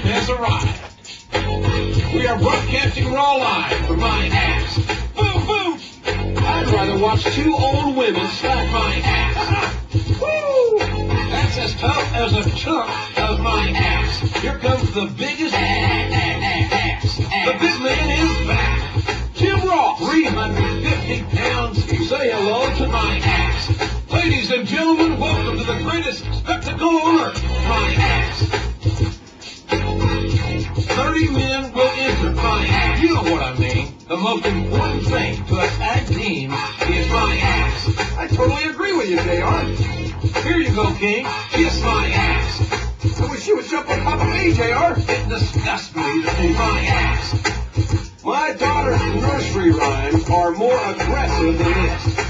time has arrived. We are broadcasting Raw live from my ass. Boom, boom! I'd rather watch two old women slap my ass. Woo! That's as tough as a chunk of my ass. Here comes the biggest ass. The big man is back. Tim Ross, 350 pounds. Say hello to my ass. Ladies and gentlemen, welcome to the greatest spectacle on earth, my ass. 30 men will enter my ass. You know what I mean. The most important thing to a tag team is my ass. I totally agree with you, JR. Here you go, King. Kiss my ass. I wish you would jump on top of me, JR. It disgusts me to see my ass. My daughter's nursery rhymes are more aggressive than this.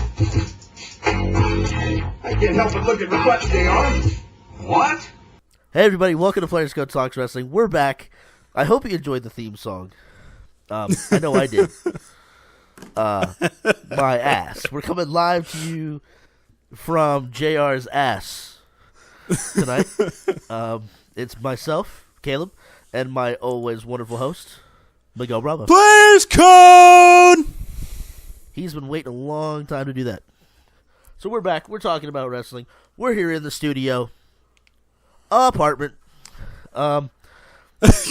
I can't help but look at my butt, JR. What? Hey everybody, welcome to Players Go Talks Wrestling. We're back. I hope you enjoyed the theme song. I know I did. My ass. We're coming live to you from JR's ass tonight. It's myself, Caleb, and my always wonderful host, Miguel Bravo. Players Code! He's been waiting a long time to do that. So we're back. We're talking about wrestling. We're here in the studio. Apartment.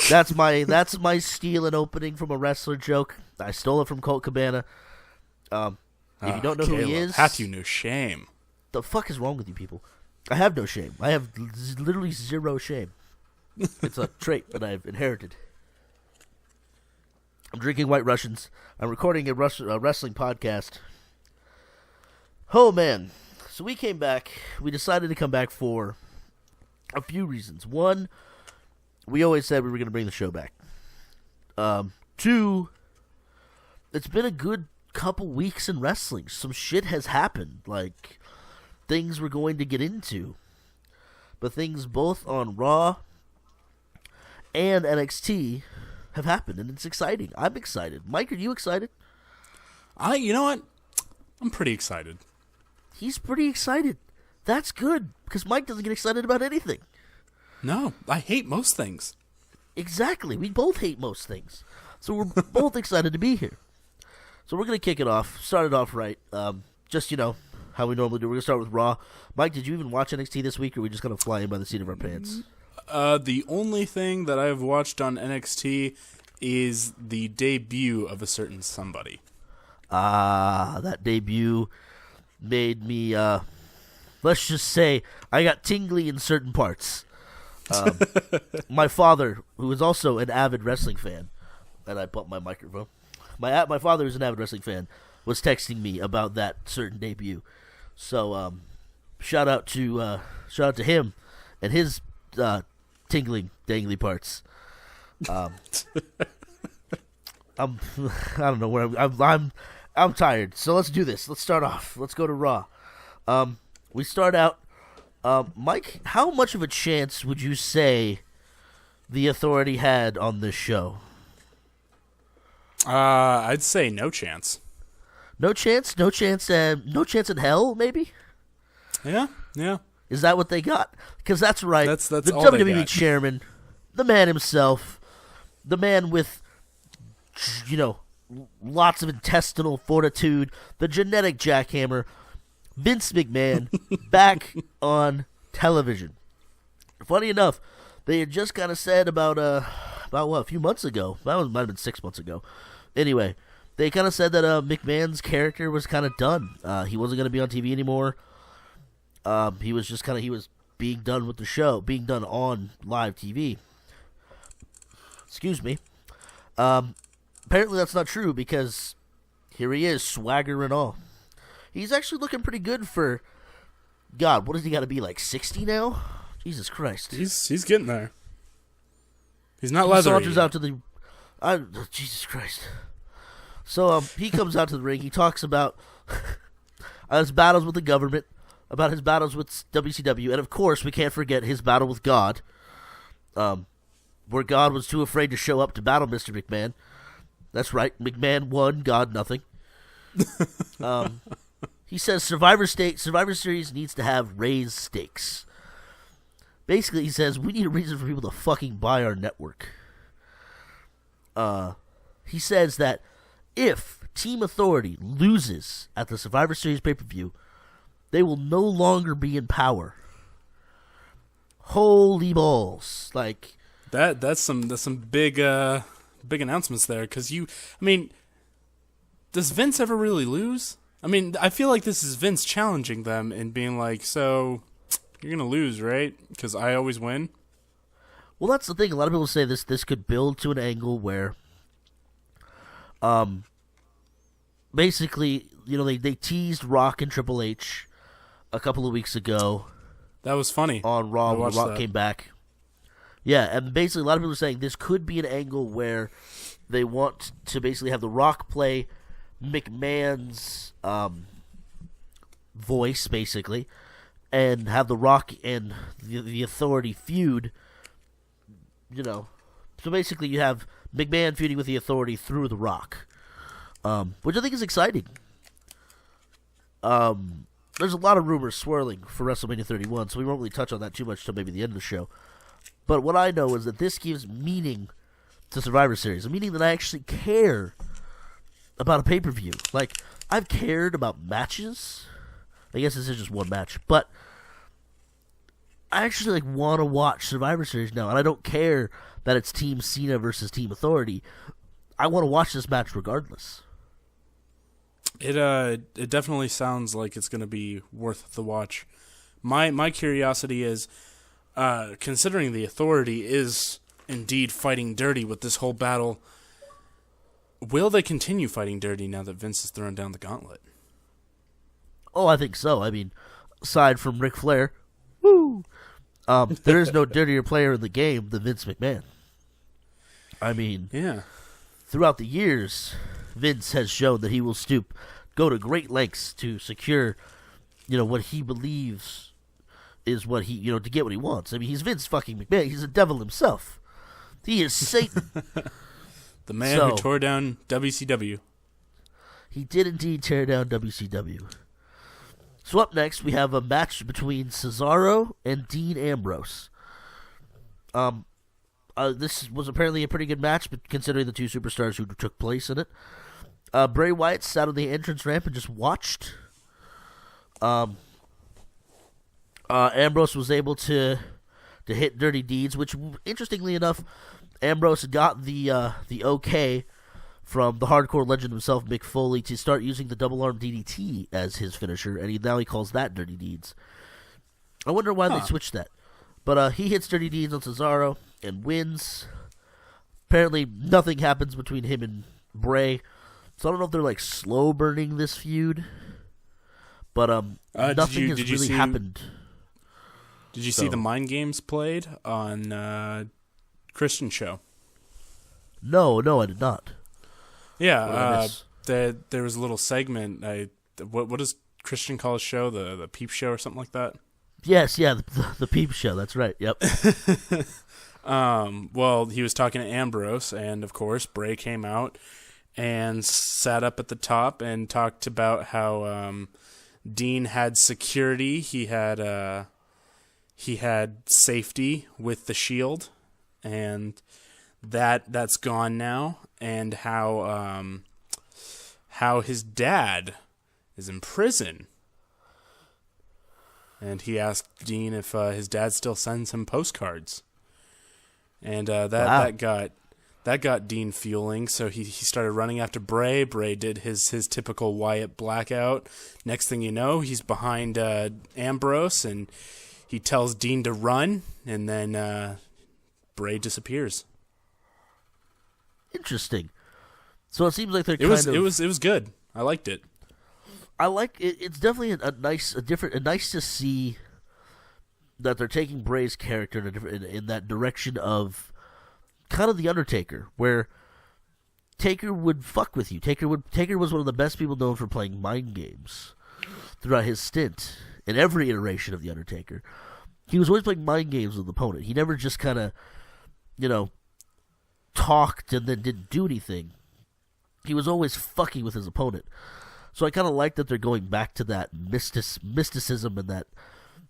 That's my steal and opening from a wrestler joke. I stole it from Colt Cabana. If you don't know who he is, hath you no shame? The fuck is wrong with you people? I have no shame. I have literally zero shame. It's a trait that I've inherited. I'm drinking White Russians. I'm recording a wrestling podcast. Oh man! So we came back. We decided to come back for a few reasons. One, we always said we were going to bring the show back. Two, it's been a good couple weeks in wrestling. Some shit has happened. Like, things we're going to get into. But things both on Raw and NXT have happened, and it's exciting. I'm excited. Mike, are you excited? You know what? I'm pretty excited. He's pretty excited. That's good, because Mike doesn't get excited about anything. No, I hate most things. Exactly. We both hate most things. So we're both excited to be here. So we're going to kick it off, start it off right. Just, how we normally do. We're going to start with Raw. Mike, did you even watch NXT this week, or are we just going to fly in by the seat of our pants? The only thing that I've watched on NXT is the debut of a certain somebody. That debut made me, let's just say, I got tingly in certain parts. My father, who is also an avid wrestling fan, and I bumped my microphone. My father, who's an avid wrestling fan, was texting me about that certain debut. So, shout out to him and his tingling, dangly parts. I don't know where I'm tired. So let's do this. Let's start off. Let's go to Raw. We start out. Mike, how much of a chance would you say the Authority had on this show? I'd say no chance. No chance? No chance in hell, maybe? Yeah. Is that what they got? Because that's right. That's the all they WWE got. chairman, the man himself, the man with, lots of intestinal fortitude, the genetic jackhammer, Vince McMahon, back on television. Funny enough, they had just kind of said about a few months ago. That might have been 6 months ago. Anyway, they kind of said that McMahon's character was kind of done. He wasn't going to be on TV anymore. He was just he was being done with the show, being done on live TV. Excuse me. Apparently that's not true, because here he is, swagger and all. He's actually looking pretty good for, God, what does he got to be, like 60 now? Jesus Christ. He's getting there. He's not leathery. He saunters out to the... Jesus Christ. So he comes out to the ring. He talks about his battles with the government, about his battles with WCW, and of course we can't forget his battle with God, where God was too afraid to show up to battle Mr. McMahon. That's right. McMahon won, God nothing. He says Survivor Series needs to have raised stakes. basically he says we need a reason for people to fucking buy our network. He says that if Team Authority loses at the Survivor Series pay-per-view, they will no longer be in power. Holy balls! Like that's some big announcements there. Because does Vince ever really lose? I mean, I feel like this is Vince challenging them and being like, so you're gonna lose, right? Because I always win. Well, that's the thing. A lot of people say this could build to an angle where, basically, they teased Rock and Triple H a couple of weeks ago. That was funny. On Raw when Rock came back. Yeah, and basically a lot of people are saying this could be an angle where they want to basically have The Rock play McMahon's voice, basically, and have The Rock and the Authority feud. So basically you have McMahon feuding with the Authority through The Rock, which I think is exciting. There's a lot of rumors swirling for WrestleMania 31, so we won't really touch on that too much till maybe the end of the show. But what I know is that this gives meaning to Survivor Series, meaning that I actually care about a pay-per-view. Like, I've cared about matches. I guess this is just one match, but I actually want to watch Survivor Series now, and I don't care that it's Team Cena versus Team Authority. I want to watch this match regardless. It definitely sounds like it's going to be worth the watch. My curiosity is, considering the Authority is indeed fighting dirty with this whole battle, will they continue fighting dirty now that Vince has thrown down the gauntlet? Oh, I think so. I mean, aside from Ric Flair, woo, there is no dirtier player in the game than Vince McMahon. I mean, yeah. Throughout the years, Vince has shown that he will go to great lengths to secure, what he believes is what he, to get what he wants. I mean, he's Vince fucking McMahon. He's the devil himself. He is Satan. The man who tore down WCW. He did indeed tear down WCW. So up next, we have a match between Cesaro and Dean Ambrose. This was apparently a pretty good match, but considering the two superstars who took place in it. Bray Wyatt sat on the entrance ramp and just watched. Ambrose was able to hit Dirty Deeds, which, interestingly enough, Ambrose got the okay from the hardcore legend himself, Mick Foley, to start using the double arm DDT as his finisher, and now he calls that Dirty Deeds. I wonder why they switched that. But he hits Dirty Deeds on Cesaro and wins. Apparently, nothing happens between him and Bray. So I don't know if they're slow burning this feud, but nothing has really happened. Did you see the Mind Games played on Christian's show? No, I did not. Yeah, there was a little segment. What does Christian call his show? The Peep Show or something like that? Yes, yeah, the Peep Show. That's right. Yep. Well, he was talking to Ambrose, and of course, Bray came out and sat up at the top and talked about how Dean had security. He had safety with the Shield, and that's gone now. And how his dad is in prison. And he asked Dean if his dad still sends him postcards. And that got Dean fueling, so he started running after Bray. Bray did his typical Wyatt blackout. Next thing you know, he's behind Ambrose, and he tells Dean to run, and then Bray disappears. Interesting. So it seems like they're It was good. I liked it. I like it. It's definitely nice to see that they're taking Bray's character in that direction of kind of the Undertaker, where Taker would fuck with you. Taker was one of the best people known for playing mind games throughout his stint in every iteration of the Undertaker. He was always playing mind games with the opponent. He never just kind of, talked and then didn't do anything. He was always fucking with his opponent. So I kind of like that they're going back to that mysticism and that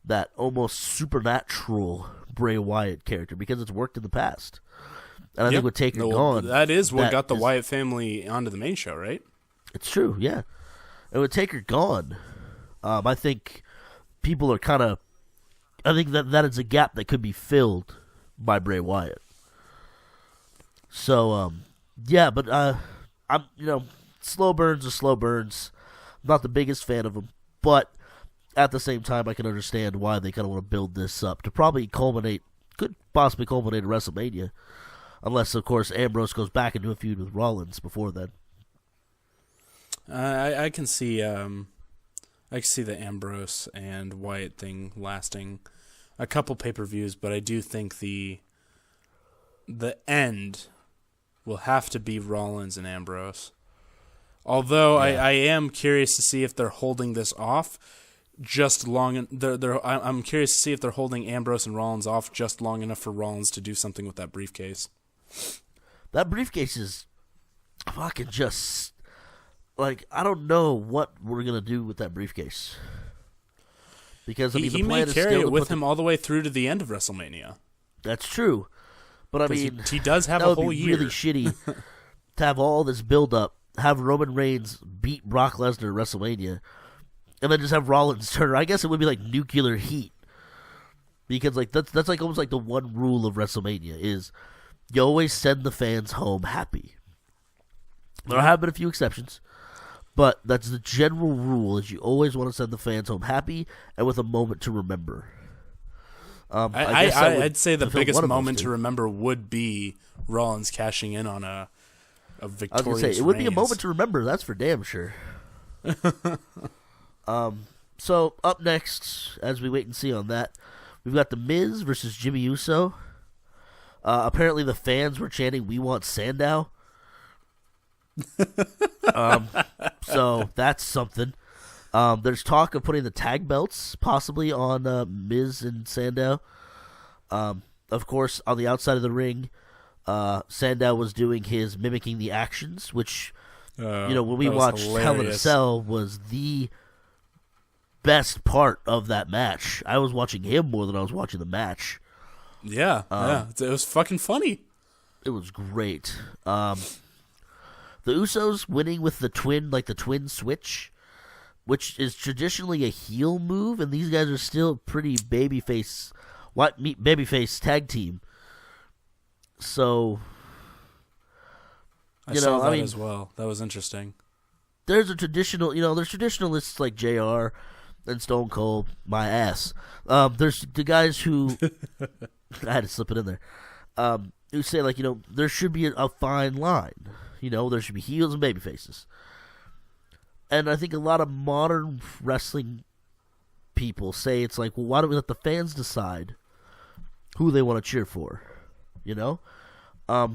that almost supernatural Bray Wyatt character because it's worked in the past. And I think with Taker gone, that is what got the Wyatt family onto the main show, right? It's true, yeah. And with Taker gone, I think people are kind of. I think that is a gap that could be filled by Bray Wyatt. So, yeah, but I'm slow burns are slow burns. I'm not the biggest fan of them, but at the same time, I can understand why they kind of want to build this up to probably could possibly culminate at WrestleMania. Unless, of course, Ambrose goes back into a feud with Rollins before then. I can see the Ambrose and Wyatt thing lasting a couple pay-per-views, but I do think the end will have to be Rollins and Ambrose. Although I am curious to see if they're holding this off just long. I'm curious to see if they're holding Ambrose and Rollins off just long enough for Rollins to do something with that briefcase. That briefcase is fucking just like I don't know what we're gonna do with that briefcase because he may carry it with him all the way through to the end of WrestleMania. That's true, but I mean he does have a whole year. Really shitty to have all this build up, have Roman Reigns beat Brock Lesnar at WrestleMania, and then just have Rollins turn. I guess it would be like nuclear heat because like that's like almost like the one rule of WrestleMania is. You always send the fans home happy. There have been a few exceptions, but that's the general rule: is you always want to send the fans home happy and with a moment to remember. I'd say the biggest moment to remember would be Rollins cashing in on a victorious. I was going to say it would be a moment to remember. That's for damn sure. So up next, as we wait and see on that, we've got The Miz versus Jimmy Uso. Apparently the fans were chanting, "We want Sandow." So that's something. There's talk of putting the tag belts possibly on Miz and Sandow. Of course, on the outside of the ring, Sandow was doing his mimicking the actions, which when we watched Hell in a Cell was the best part of that match. I was watching him more than I was watching the match. Yeah, it was fucking funny. It was great. The Usos winning with the twin switch, which is traditionally a heel move, and these guys are still pretty babyface tag team. So, I saw that as well. That was interesting. There's there's traditionalists like JR and Stone Cold, my ass. There's the guys who. I had to slip it in there. Who say there should be a fine line. There should be heels and baby faces. And I think a lot of modern wrestling people say it's like, well, why don't we let the fans decide who they want to cheer for? But I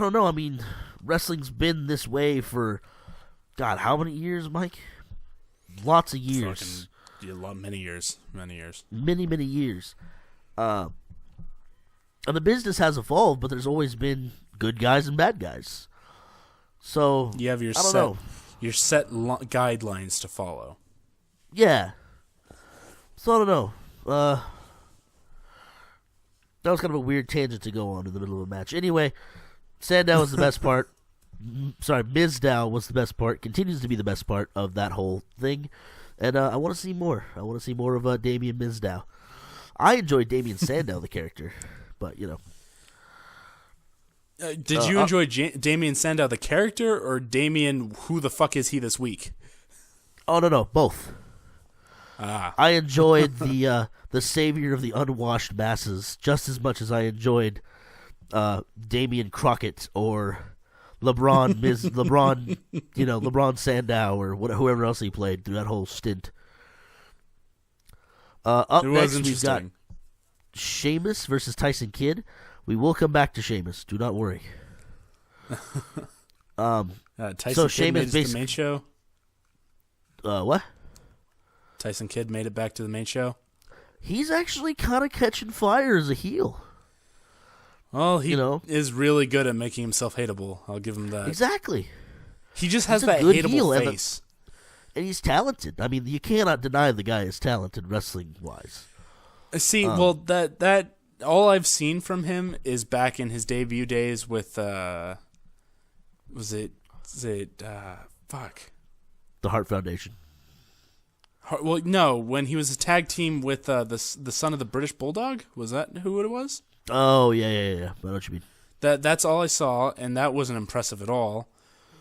don't know. I mean, wrestling's been this way for God, how many years, Mike? Lots of years. Many years. Many years. And the business has evolved, but there's always been good guys and bad guys. So you have your set guidelines to follow. Yeah. So I don't know. That was kind of a weird tangent to go on in the middle of a match. Anyway, Sandow was the best part. Sorry, Mizdow was the best part. Continues to be the best part of that whole thing. And I want to see more. I want to see more of Damien Mizdow. I enjoyed Damien Sandow, the character, but did you enjoy Damien Sandow, the character, or Damien, who the fuck is he this week? Oh, no, both. I enjoyed the savior of the unwashed masses just as much as I enjoyed Damian Crockett or LeBron Sandow or whoever else he played through that whole stint. Up next, we've got Sheamus versus Tyson Kidd. We will come back to Sheamus. Do not worry. Tyson Kidd made it to the main show? What? Tyson Kidd made it back to the main show? He's actually kind of catching fire as a heel. Well, he is really good at making himself hateable. I'll give him that. Exactly. He just has that hateable face. And he's talented. I mean, you cannot deny the guy is talented wrestling-wise. See, well, that all I've seen from him is back in his debut days with was it fuck, The Hart Foundation. Well, no, when he was a tag team with the son of the British Bulldog, was that who it was? Oh yeah. I know what you mean. That's all I saw, and that wasn't impressive at all.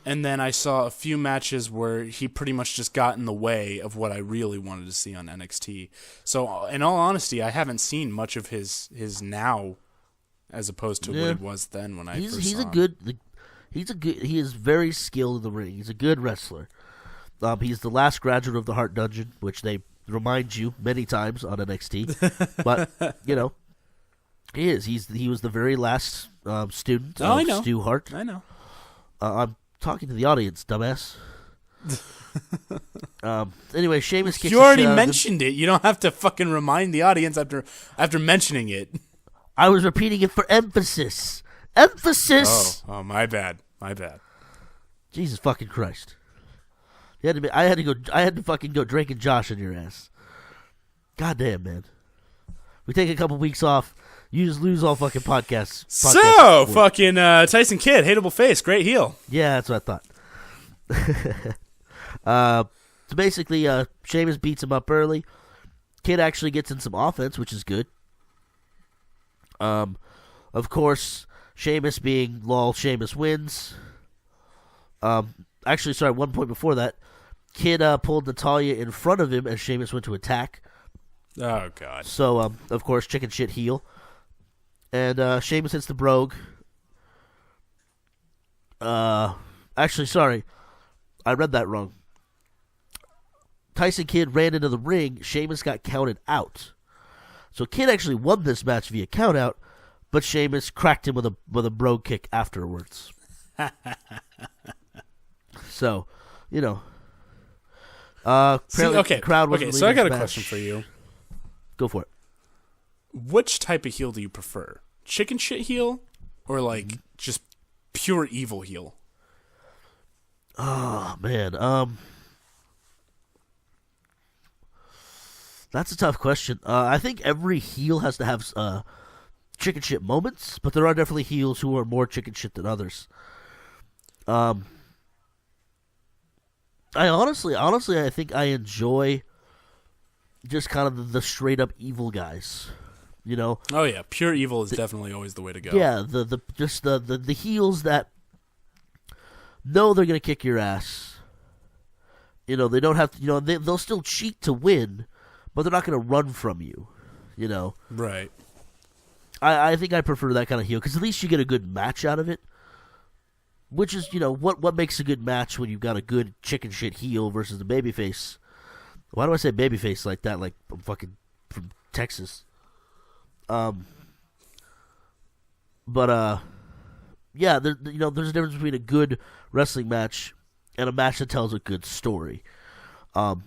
And then I saw a few matches where he pretty much just got in the way of what I really wanted to see on NXT. So, in all honesty, I haven't seen much of his now, as opposed to what he was then when I first saw him. He is very skilled in the ring. He's a good wrestler. He's the last graduate of the Hart Dungeon, which they remind you many times on NXT. But he is. He was the very last student of Stu Hart. I know. I'm talking to the audience, dumbass. Anyway, Sheamus kicks. You already mentioned it. You don't have to fucking remind the audience after mentioning it. I was repeating it for emphasis. Emphasis. Oh, my bad. Jesus fucking Christ. I had to fucking go drinking Josh in your ass. God damn, man. We take a couple weeks off. You just lose all fucking podcasts. So, fucking Tyson Kidd, hateable face, great heel. Yeah, that's what I thought. So basically, Sheamus beats him up early. Kidd actually gets in some offense, which is good. Of course, Sheamus being lol, Sheamus wins. Actually, sorry, 1 point before that. Kidd pulled Natalya in front of him as Sheamus went to attack. Oh, God. So, of course, chicken shit heel. And Sheamus hits the Brogue. Actually, sorry. I read that wrong. Tyson Kidd ran into the ring. Sheamus got counted out. So Kidd actually won this match via countout, but Sheamus cracked him with a Brogue kick afterwards. So, crowd was so I got a question for you. Go for it. Which type of heel do you prefer? Chicken shit heel or like just pure evil heel? Oh man, that's a tough question. I think every heel has to have chicken shit moments, but there are definitely heels who are more chicken shit than others. I honestly, I think I enjoy just kind of the straight up evil guys. Oh yeah, pure evil is definitely always the way to go. Yeah, the heels that know they're gonna kick your ass. They don't have to. They'll still cheat to win, but they're not gonna run from you. Right. I think I prefer that kind of heel because at least you get a good match out of it. Which is, what makes a good match when you've got a good chicken shit heel versus the babyface. Why do I say babyface like that? Like I'm fucking from Texas. Yeah, there's a difference between a good wrestling match and a match that tells a good story. And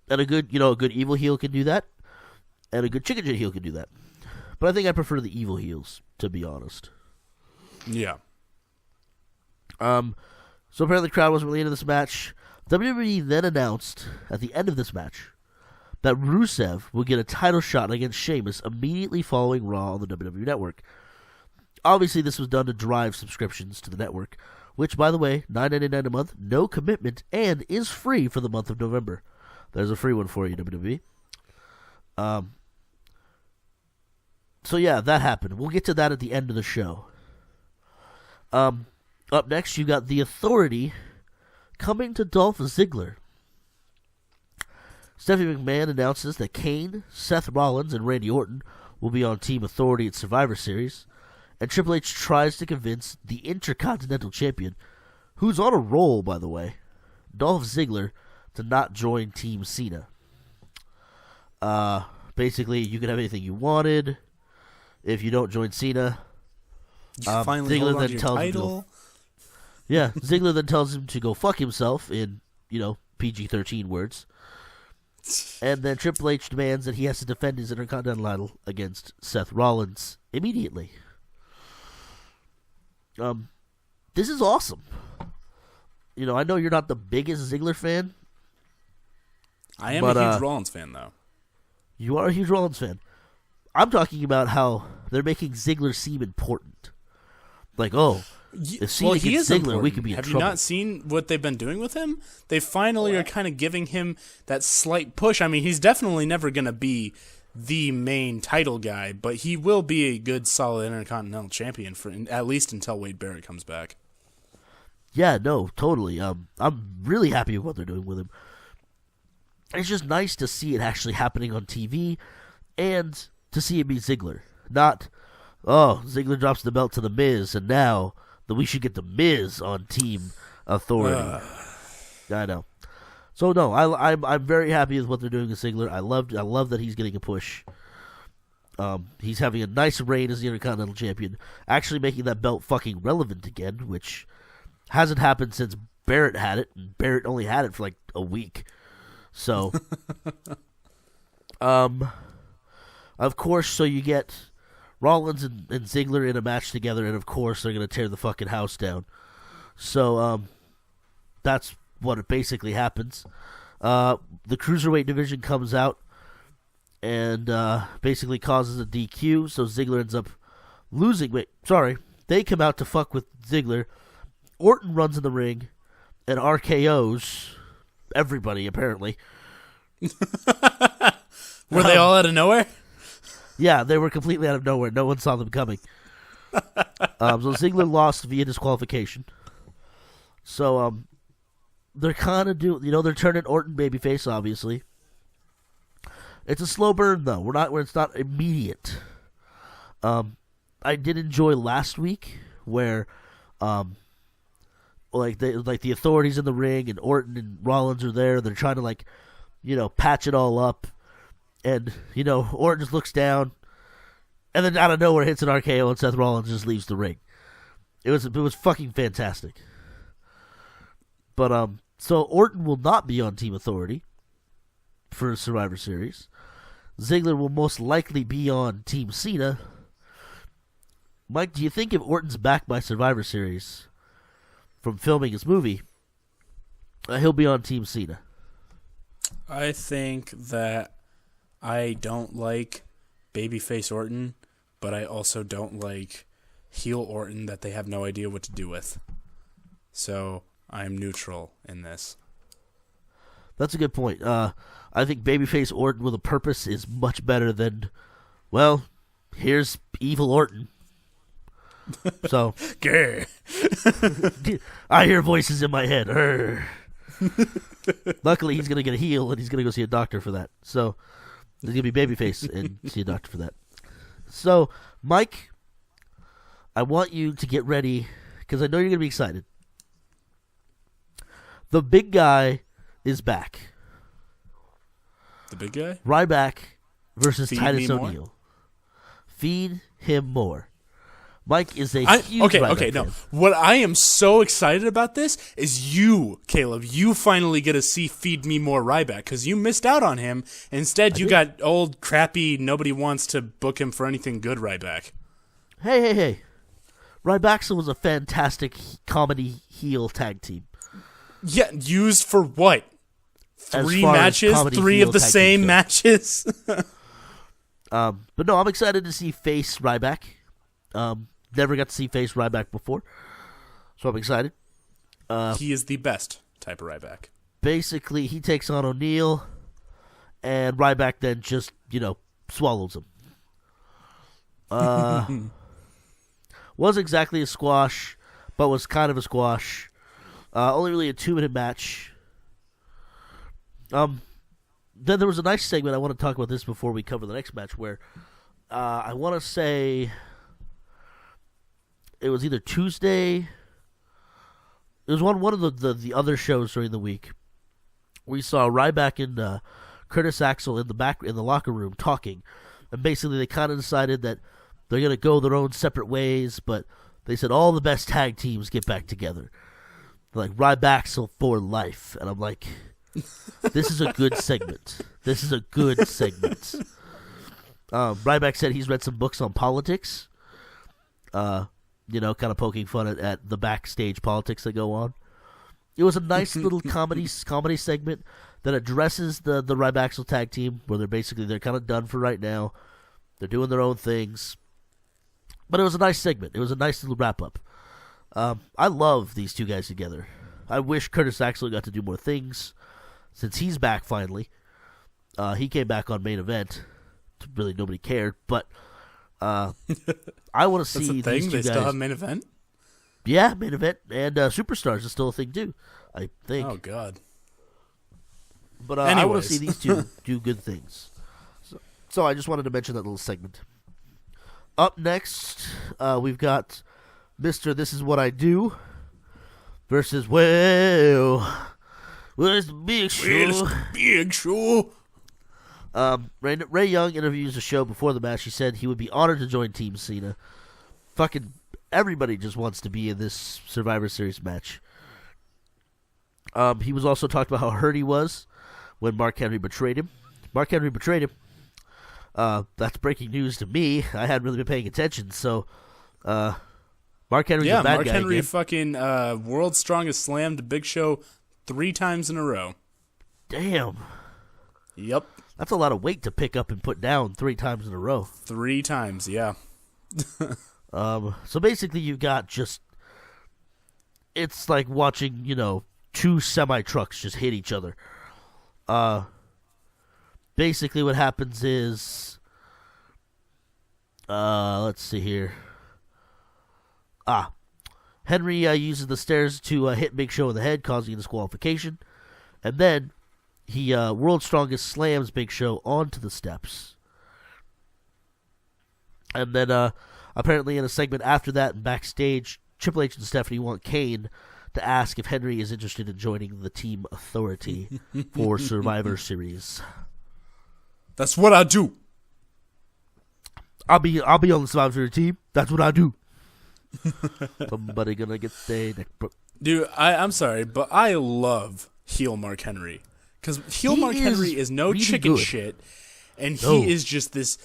a good evil heel can do that, and a good chicken shit heel can do that. But I think I prefer the evil heels, to be honest. Yeah. So apparently the crowd wasn't really into this match. WWE then announced at the end of this match that Rusev would get a title shot against Sheamus immediately following Raw on the WWE Network. Obviously, this was done to drive subscriptions to the network, which, by the way, $9.99 a month, no commitment, and is free for the month of November. There's a free one for you, WWE. So yeah, that happened. We'll get to that at the end of the show. Up next, you got The Authority coming to Dolph Ziggler. Stephanie McMahon announces that Kane, Seth Rollins, and Randy Orton will be on Team Authority at Survivor Series, and Triple H tries to convince the Intercontinental Champion, who's on a roll, by the way, Dolph Ziggler, to not join Team Cena. Basically, you can have anything you wanted if you don't join Cena. Finally hold on to your title. Ziggler then tells him to go fuck himself in, PG-13 words. And then Triple H demands that he has to defend his Intercontinental title against Seth Rollins immediately. This is awesome. I know you're not the biggest Ziggler fan, I am a huge Rollins fan, though. You are a huge Rollins fan. I'm talking about how they're making Ziggler seem important. Like, if Cena gets Ziggler, important. we could be in trouble. Have you not seen what they've been doing with him? They finally are kind of giving him that slight push. I mean, he's definitely never going to be the main title guy, but he will be a good, solid Intercontinental Champion for at least until Wade Barrett comes back. Yeah, no, totally. I'm really happy with what they're doing with him. It's just nice to see it actually happening on TV and to see it be Ziggler. Not, Ziggler drops the belt to The Miz, and now we should get The Miz on Team Authority. I know. So, no, I'm very happy with what they're doing with Ziggler. I love that he's getting a push. He's having a nice reign as the Intercontinental Champion, actually making that belt fucking relevant again, which hasn't happened since Barrett had it, and Barrett only had it for like a week. So, of course, so you get Rollins and Ziggler in a match together, and of course they're going to tear the fucking house down. So, that's what it basically happens. The Cruiserweight division comes out and basically causes a DQ, so Ziggler ends up losing. They come out to fuck with Ziggler. Orton runs in the ring and RKOs everybody, apparently. Were they all out of nowhere? Yeah, they were completely out of nowhere. No one saw them coming. So Ziggler lost via disqualification. So they're kind of they're turning Orton babyface, obviously. It's a slow burn though. It's not immediate. I did enjoy last week where the Authority's in the ring and Orton and Rollins are there. They're trying to patch it all up. And, Orton just looks down and then out of nowhere hits an RKO and Seth Rollins just leaves the ring. It was fucking fantastic. But so Orton will not be on Team Authority for Survivor Series. Ziggler will most likely be on Team Cena. Mike, do you think if Orton's back by Survivor Series from filming his movie, he'll be on Team Cena? I think that I don't like babyface Orton, but I also don't like heel Orton that they have no idea what to do with. So I'm neutral in this. That's a good point. I think babyface Orton with a purpose is much better than, well, here's evil Orton. So, I hear voices in my head. Luckily, he's going to get a heel, and he's going to go see a doctor for that. So, he's going to be babyface and see a doctor for that. So, Mike, I want you to get ready, because I know you're going to be excited. The big guy is back. The big guy? Ryback versus Feed Titus me O'Neil. more? Feed him more. Mike is a huge Ryback fan. No. What I am so excited about this is you, Caleb. You finally get to see Feed Me More Ryback because you missed out on him. Instead, you got old, crappy, nobody wants to book him for anything good Ryback. Hey. Ryback was a fantastic comedy heel tag team. Yeah, used for what? Three far as matches? comedy Three heel of the tag same teams go. matches? But no, I'm excited to see face Ryback. Never got to see face Ryback before, so I'm excited. He is the best type of Ryback. Basically, he takes on O'Neil, and Ryback then just, swallows him. Was exactly a squash, but was kind of a squash. Only really a 2-minute match. Then there was a nice segment. I want to talk about this before we cover the next match, where I want to say it was either Tuesday. It was one of the other shows during the week. We saw Ryback and Curtis Axel in the locker room talking, and basically they kind of decided that they're gonna go their own separate ways. But they said all the best tag teams get back together, like Ryback for life, and I'm like, this is a good segment. This is a good segment. Ryback said he's read some books on politics. Kind of poking fun at the backstage politics that go on. It was a nice little comedy segment. that addresses the Rybaxel tag team, where they're kind of done for right now. They're doing their own things. But it was a nice segment. It was a nice little wrap-up. I love these two guys together. I wish Curtis Axel got to do more things, since he's back finally. He came back on Main Event. Really, nobody cared, but I want to see That's the thing? these two They guys. still have Main Event? Yeah, Main Event and Superstars is still a thing too, I think. Oh, God. But I want to see these two do good things. So I just wanted to mention that little segment. Up next, we've got Mr. This Is What I Do versus, well, where's the Big Show? Where's the Big Show? Ray Young interviews the show before the match. He said he would be honored to join Team Cena. Fucking everybody just wants to be in this Survivor Series match. He was also talked about how hurt he was when Mark Henry betrayed him. Mark Henry betrayed him. That's breaking news to me. I hadn't really been paying attention, so Mark Henry's a bad Mark guy Henry again. fucking World's Strongest slammed Big Show 3 times in a row. Damn. Yep. That's a lot of weight to pick up and put down 3 times in a row. 3 times, yeah. So basically you've got just, it's like watching, 2 semi-trucks just hit each other. Basically what happens is, let's see here. Henry uses the stairs to hit Big Show in the head, causing a disqualification. And then he, World's Strongest, slams Big Show onto the steps. And then, apparently in a segment after that and backstage, Triple H and Stephanie want Kane to ask if Henry is interested in joining the Team Authority for Survivor Series. That's what I do. I'll be on the Survivor Series team. That's what I do. Somebody gonna get their neck broke. Dude, I'm sorry, but I love heel Mark Henry. Because heel Mark Henry is no really chicken good. shit, and No. he is just this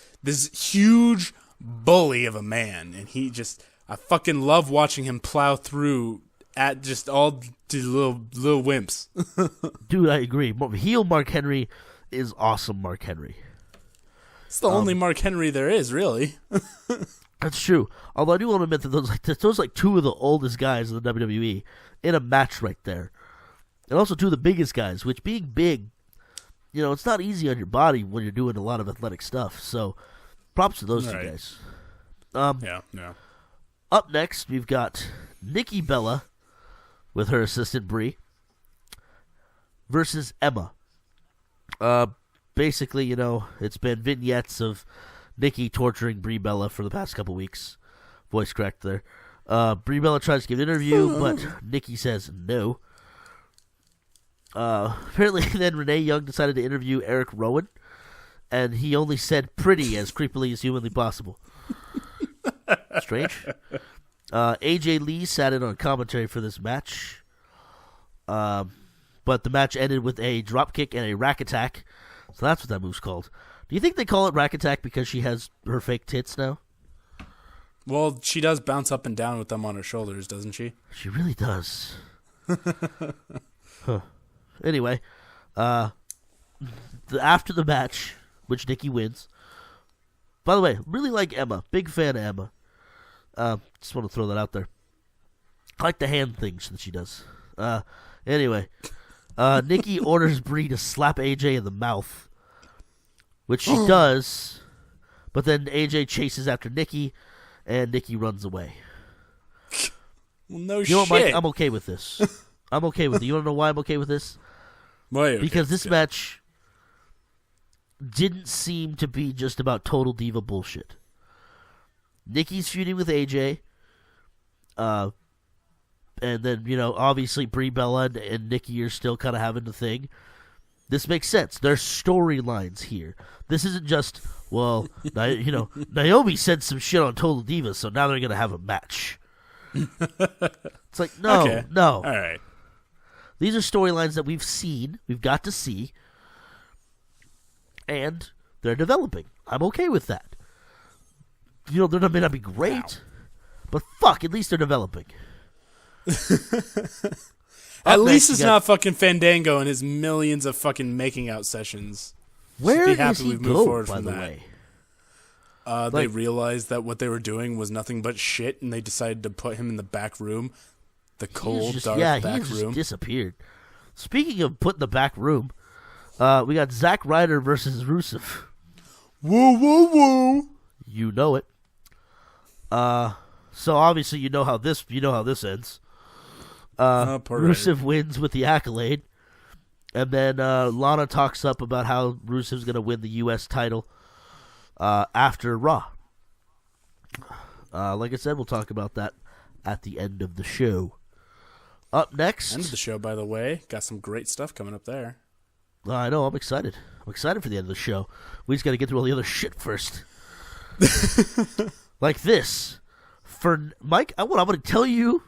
huge bully of a man. And I fucking love watching him plow through at just all the little wimps. Dude, I agree. Heel Mark Henry is awesome Mark Henry. It's the only Mark Henry there is, really. That's true. Although I do want to admit that those like 2 of the oldest guys in the WWE in a match right there. And also 2 of the biggest guys, which being big, it's not easy on your body when you're doing a lot of athletic stuff. So props to those 2 Right. guys. Yeah. Up next, we've got Nikki Bella with her assistant Brie versus Emma. Basically, it's been vignettes of Nikki torturing Brie Bella for the past couple weeks. Voice cracked there. Brie Bella tries to give an interview, but Nikki says no. Apparently, then Renee Young decided to interview Eric Rowan, and he only said pretty as creepily as humanly possible. Strange. AJ Lee sat in on commentary for this match. But the match ended with a dropkick and a rack attack. So that's what that move's called. Do you think they call it rack attack because she has her fake tits now? Well, she does bounce up and down with them on her shoulders, doesn't she? She really does. Huh. Anyway, after the match, which Nikki wins. By the way, really like Emma. Big fan of Emma. Just want to throw that out there. I like the hand things that she does. Anyway, Nikki orders Brie to slap AJ in the mouth, which she does, but then AJ chases after Nikki, and Nikki runs away. Well, no You know what, shit. Mike? I'm okay with this. I'm okay with it. You want to know why I'm okay with this? Why, okay, Because this good. match didn't seem to be just about total diva bullshit. Nikki's feuding with AJ, and then, obviously Brie Bella and Nikki are still kind of having the thing. This makes sense. There's storylines here. This isn't just, Naomi said some shit on Total Divas, so now they're going to have a match. It's like, no. All right. These are storylines that we've seen, we've got to see, and they're developing. I'm okay with that. They may not be great, but fuck, at least they're developing. At least it's not fucking Fandango and his millions of fucking making out sessions. Where does he go, by the way? They realized that what they were doing was nothing but shit, and they decided to put him in the back room. The cold, dark back room. He just disappeared. Speaking of put in the back room, we got Zack Ryder versus Rusev. Woo, woo, woo. You know it. So obviously you know how this ends. Rusev wins with the accolade, and then Lana talks up about how Rusev's going to win the U.S. title after Raw. Like I said, we'll talk about that at the end of the show. Up next, end of the show, by the way, got some great stuff coming up there. I know. I'm excited. I'm excited for the end of the show. We just got to get through all the other shit first. Like this. For Mike, I'm going to tell you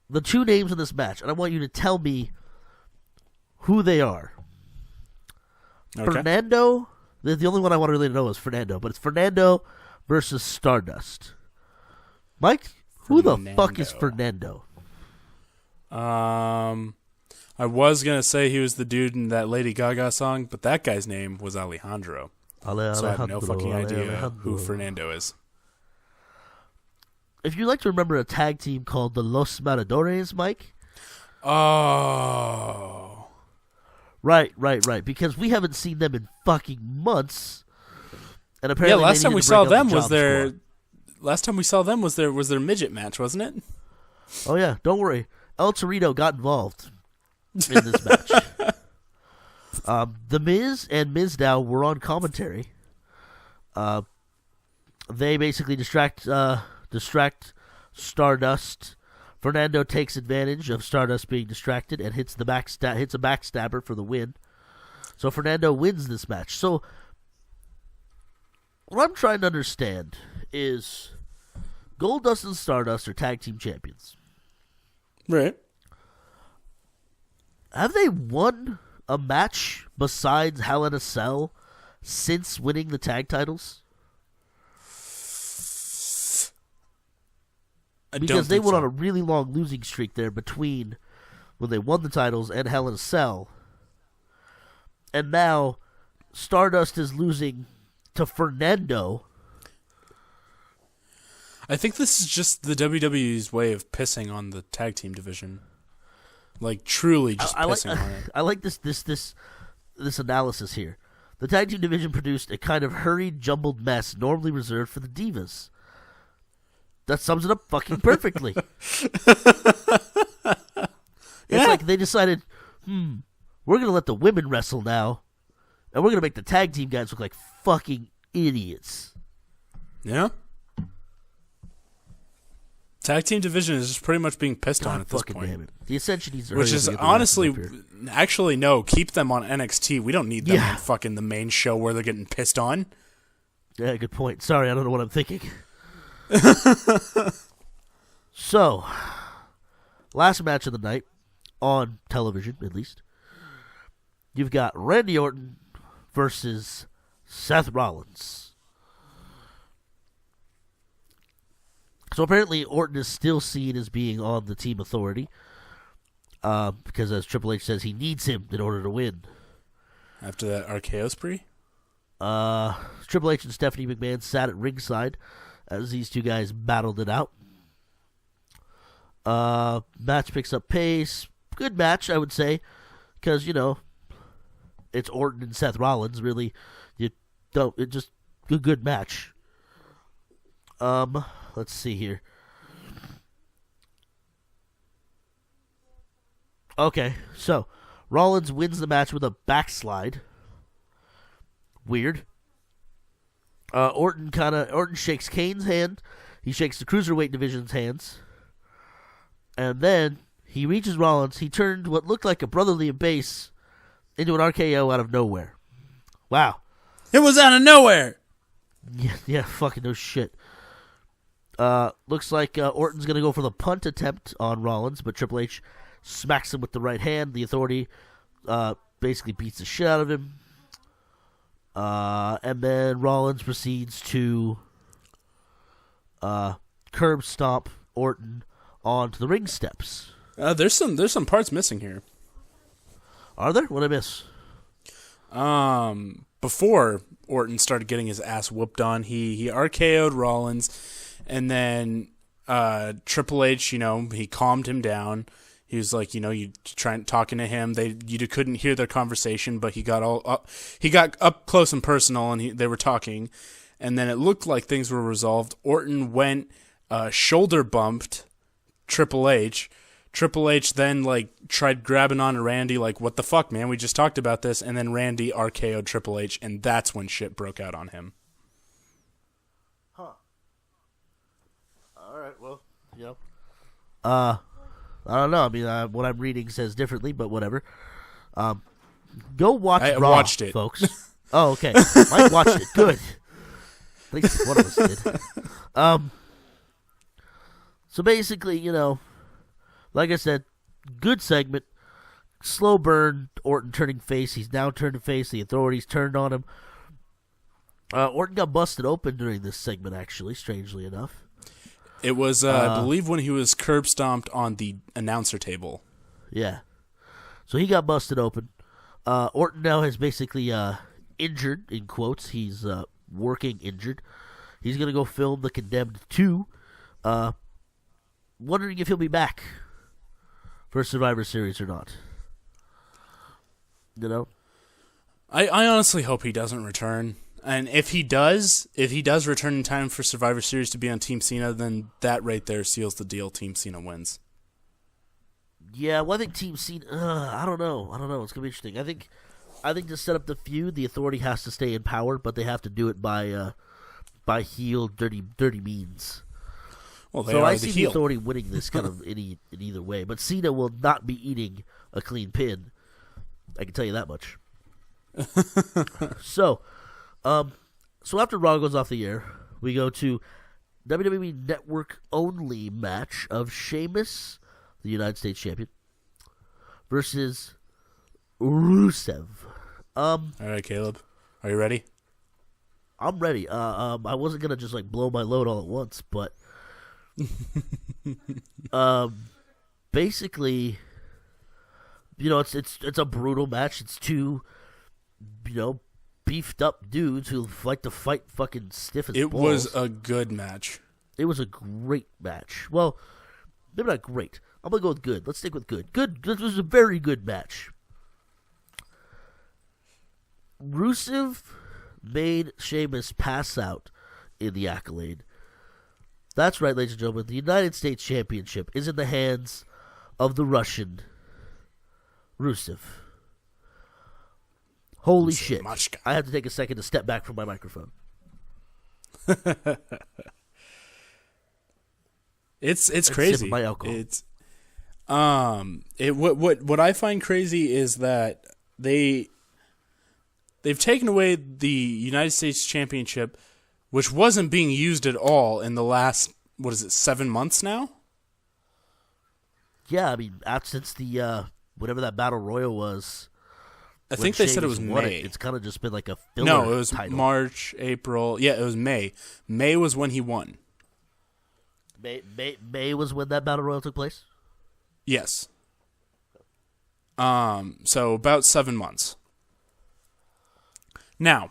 the two names in this match, and I want you to tell me who they are. Okay. Fernando, the only one I want to really know is Fernando, but it's Fernando versus Stardust. Mike, who the fuck is Fernando? I was going to say he was the dude in that Lady Gaga song, but that guy's name was Alejandro. So I have no fucking idea who Fernando is. If you'd like to remember a tag team called the Los Matadores, Mike. Oh. Right. Because we haven't seen them in fucking months. And apparently last time we saw them was their midget match, wasn't it? Oh yeah, don't worry. El Torito got involved in this match. The Miz and Mizdow were on commentary. They basically distract Stardust. Fernando takes advantage of Stardust being distracted and hits a backstabber for the win. So Fernando wins this match. So what I'm trying to understand is Goldust and Stardust are tag team champions. Right. Have they won a match besides Hell in a Cell since winning the tag titles? Because they went on a really long losing streak there between when they won the titles and Hell in a Cell. And now Stardust is losing to Fernando. I think this is just the WWE's way of pissing on the tag team division. Like, truly just pissing on it. I like this analysis here. The tag team division produced a kind of hurried, jumbled mess normally reserved for the divas. That sums it up fucking perfectly. It's like they decided, we're going to let the women wrestle now, and we're going to make the tag team guys look like fucking idiots. Yeah. Tag team division is just pretty much being pissed on at this point. Damn it. The Ascension needs to Which is honestly, actually, no, keep them on NXT. We don't need them on fucking the main show where they're getting pissed on. Yeah, good point. Sorry, I don't know what I'm thinking. So, last match of the night, on television at least, you've got Randy Orton versus Seth Rollins. So apparently Orton is still seen as being on the Team Authority, because as Triple H says, he needs him in order to win. After that RKO spree? Triple H and Stephanie McMahon sat at ringside as these two guys battled it out. Match picks up pace. Good match, I would say, because, it's Orton and Seth Rollins. Really, a good match. Let's see here. Okay, so Rollins wins the match with a backslide. Weird. Orton shakes Kane's hand. He shakes the Cruiserweight division's hands. And then he reaches Rollins. He turned what looked like a brotherly embrace into an RKO out of nowhere. Wow. It was out of nowhere! Yeah, fucking no shit. Looks like Orton's going to go for the punt attempt on Rollins, but Triple H smacks him with the right hand. The Authority basically beats the shit out of him. And then Rollins proceeds to curb stomp Orton onto the ring steps. There's some parts missing here. Are there? What did I miss? Before Orton started getting his ass whooped on, he RKO'd Rollins, and then Triple H, he calmed him down. He was like, you talking to him. You couldn't hear their conversation, but he got up close and personal, and they were talking. And then it looked like things were resolved. Orton went shoulder bumped Triple H. Triple H then tried grabbing onto Randy, like, what the fuck, man? We just talked about this. And then Randy RKO'd Triple H, and that's when shit broke out on him. Huh. All right. Well, I don't know. I mean, what I'm reading says differently, but whatever. Go watch I Raw, watched it, folks. Oh, okay. Mike watched it. Good. At least one of us did. So basically, like I said, good segment. Slow burn. Orton turning face. He's now turning face. The authorities turned on him. Orton got busted open during this segment, actually, strangely enough. It was, I believe, when he was curb stomped on the announcer table. Yeah. So he got busted open. Orton now has basically injured, in quotes. He's working injured. He's going to go film The Condemned 2. Wondering if he'll be back for Survivor Series or not. I honestly hope he doesn't return. And if he does return in time for Survivor Series to be on Team Cena, then that right there seals the deal. Team Cena wins. Yeah, well, I think Team Cena. I don't know. It's gonna be interesting. I think to set up the feud, the Authority has to stay in power, but they have to do it by heel dirty means. Well, so I see the Authority winning this kind of in either way, but Cena will not be eating a clean pin. I can tell you that much. So after Raw goes off the air, we go to WWE Network only match of Sheamus, the United States champion, versus Rusev. All right, Caleb, are you ready? I'm ready. I wasn't gonna just blow my load all at once, but basically, it's a brutal match. It's two, beefed up dudes who like to fight fucking stiff as balls. It was a good match. It was a great match. Well, maybe not great. I'm gonna go with good. Let's stick with good. Good. This was a very good match. Rusev made Sheamus pass out in the Accolade. That's right, ladies and gentlemen. The United States Championship is in the hands of the Russian Rusev. Holy shit. I have to take a second to step back from my microphone. It's crazy. My alcohol. It's what I find crazy is that they've taken away the United States Championship, which wasn't being used at all in the last 7 months now? Yeah, I mean, since the whatever that Battle Royal was. I think they said it was May. It's kind of just been like a filler No, it was title. March, April. Yeah, it was May. May was when he won. May was when that Battle Royal took place? Yes. So about 7 months. Now,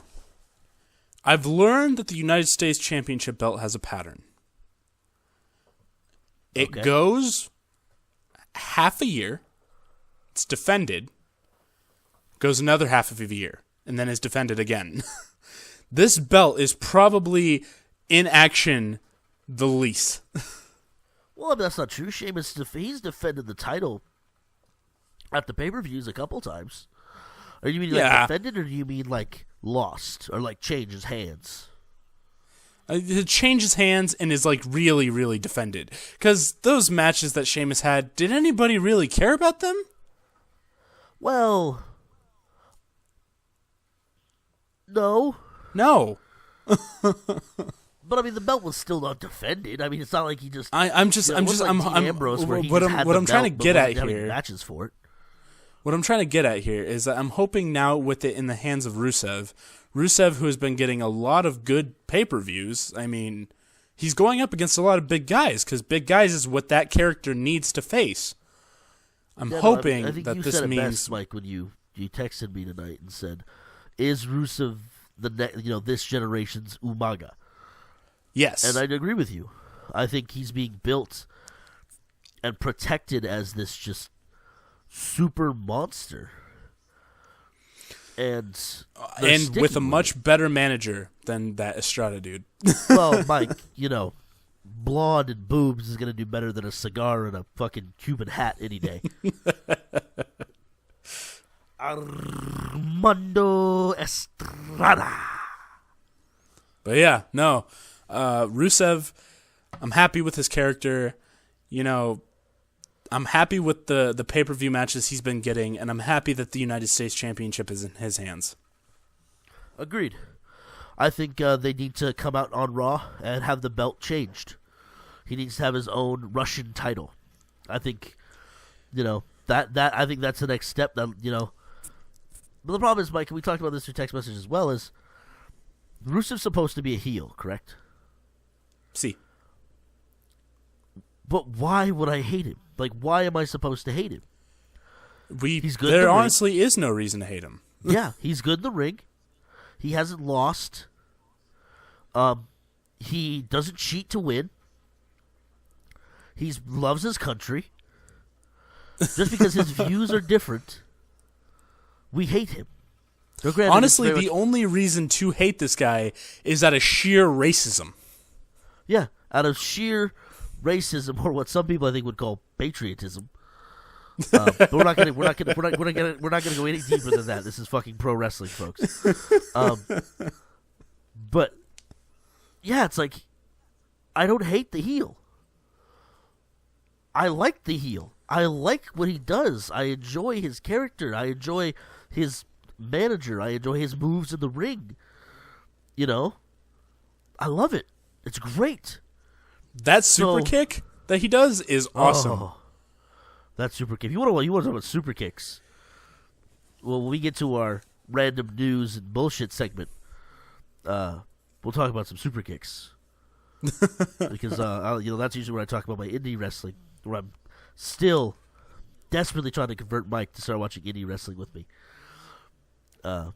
I've learned that the United States Championship belt has a pattern. It goes half a year, it's defended, goes another half of a year, and then is defended again. This belt is probably in action the least. Well, that's not true. Sheamus, he's defended the title at the pay-per-views a couple times. Or you mean defended, or do you mean lost, or changes hands? It changes hands and is really, really defended. Because those matches that Sheamus had, did anybody really care about them? Well, no. No. But I mean, the belt was still not defended. I mean, it's not like he just. I'm Ambrose, where he what just I'm, had what the I'm trying to belt, get but at wasn't having here. matches for it. What I'm trying to get at here is that I'm hoping now with it in the hands of Rusev, who has been getting a lot of good pay-per-views. I mean, he's going up against a lot of big guys because big guys is what that character needs to face. I'm hoping I think that you this said it means best, Mike, when you texted me tonight and said, "Is Rusev this generation's Umaga?" yes, And I'd agree with you. I think he's being built and protected as this just super monster, and with a with much better manager than that Estrada dude. well, Mike, blonde and boobs is gonna do better than a cigar and a fucking Cuban hat any day. Armando Estrada. But yeah, no, Rusev, I'm happy with his character. I'm happy with the pay-per-view matches he's been getting, and I'm happy that the United States Championship is in his hands. Agreed. I think they need to come out on Raw and have the belt changed. He needs to have his own Russian title. I think, that I think that's the next step. That But the problem is, Mike, and we talked about this through text message as well, is Rusev's supposed to be a heel, correct? See. But why would I hate him? Like, why am I supposed to hate him? He's good. There honestly is no reason to hate him. Yeah, he's good in the ring. He hasn't lost. He doesn't cheat to win. He loves his country. Just because his views are different, we hate him. Honestly, the only reason to hate this guy is out of sheer racism. Yeah, out of sheer racism, or what some people I think would call patriotism. But we're not gonna go any deeper than that. This is fucking pro wrestling, folks. But yeah, it's like I don't hate the heel. I like the heel. I like what he does. I enjoy his character. I enjoy his manager. I enjoy his moves in the ring. I love it. It's great. That super kick that he does is awesome. Oh, that super kick. You want to talk about super kicks? Well, when we get to our random news and bullshit segment, we'll talk about some super kicks. Because that's usually where I talk about my indie wrestling, where I'm still desperately trying to convert Mike to start watching indie wrestling with me. But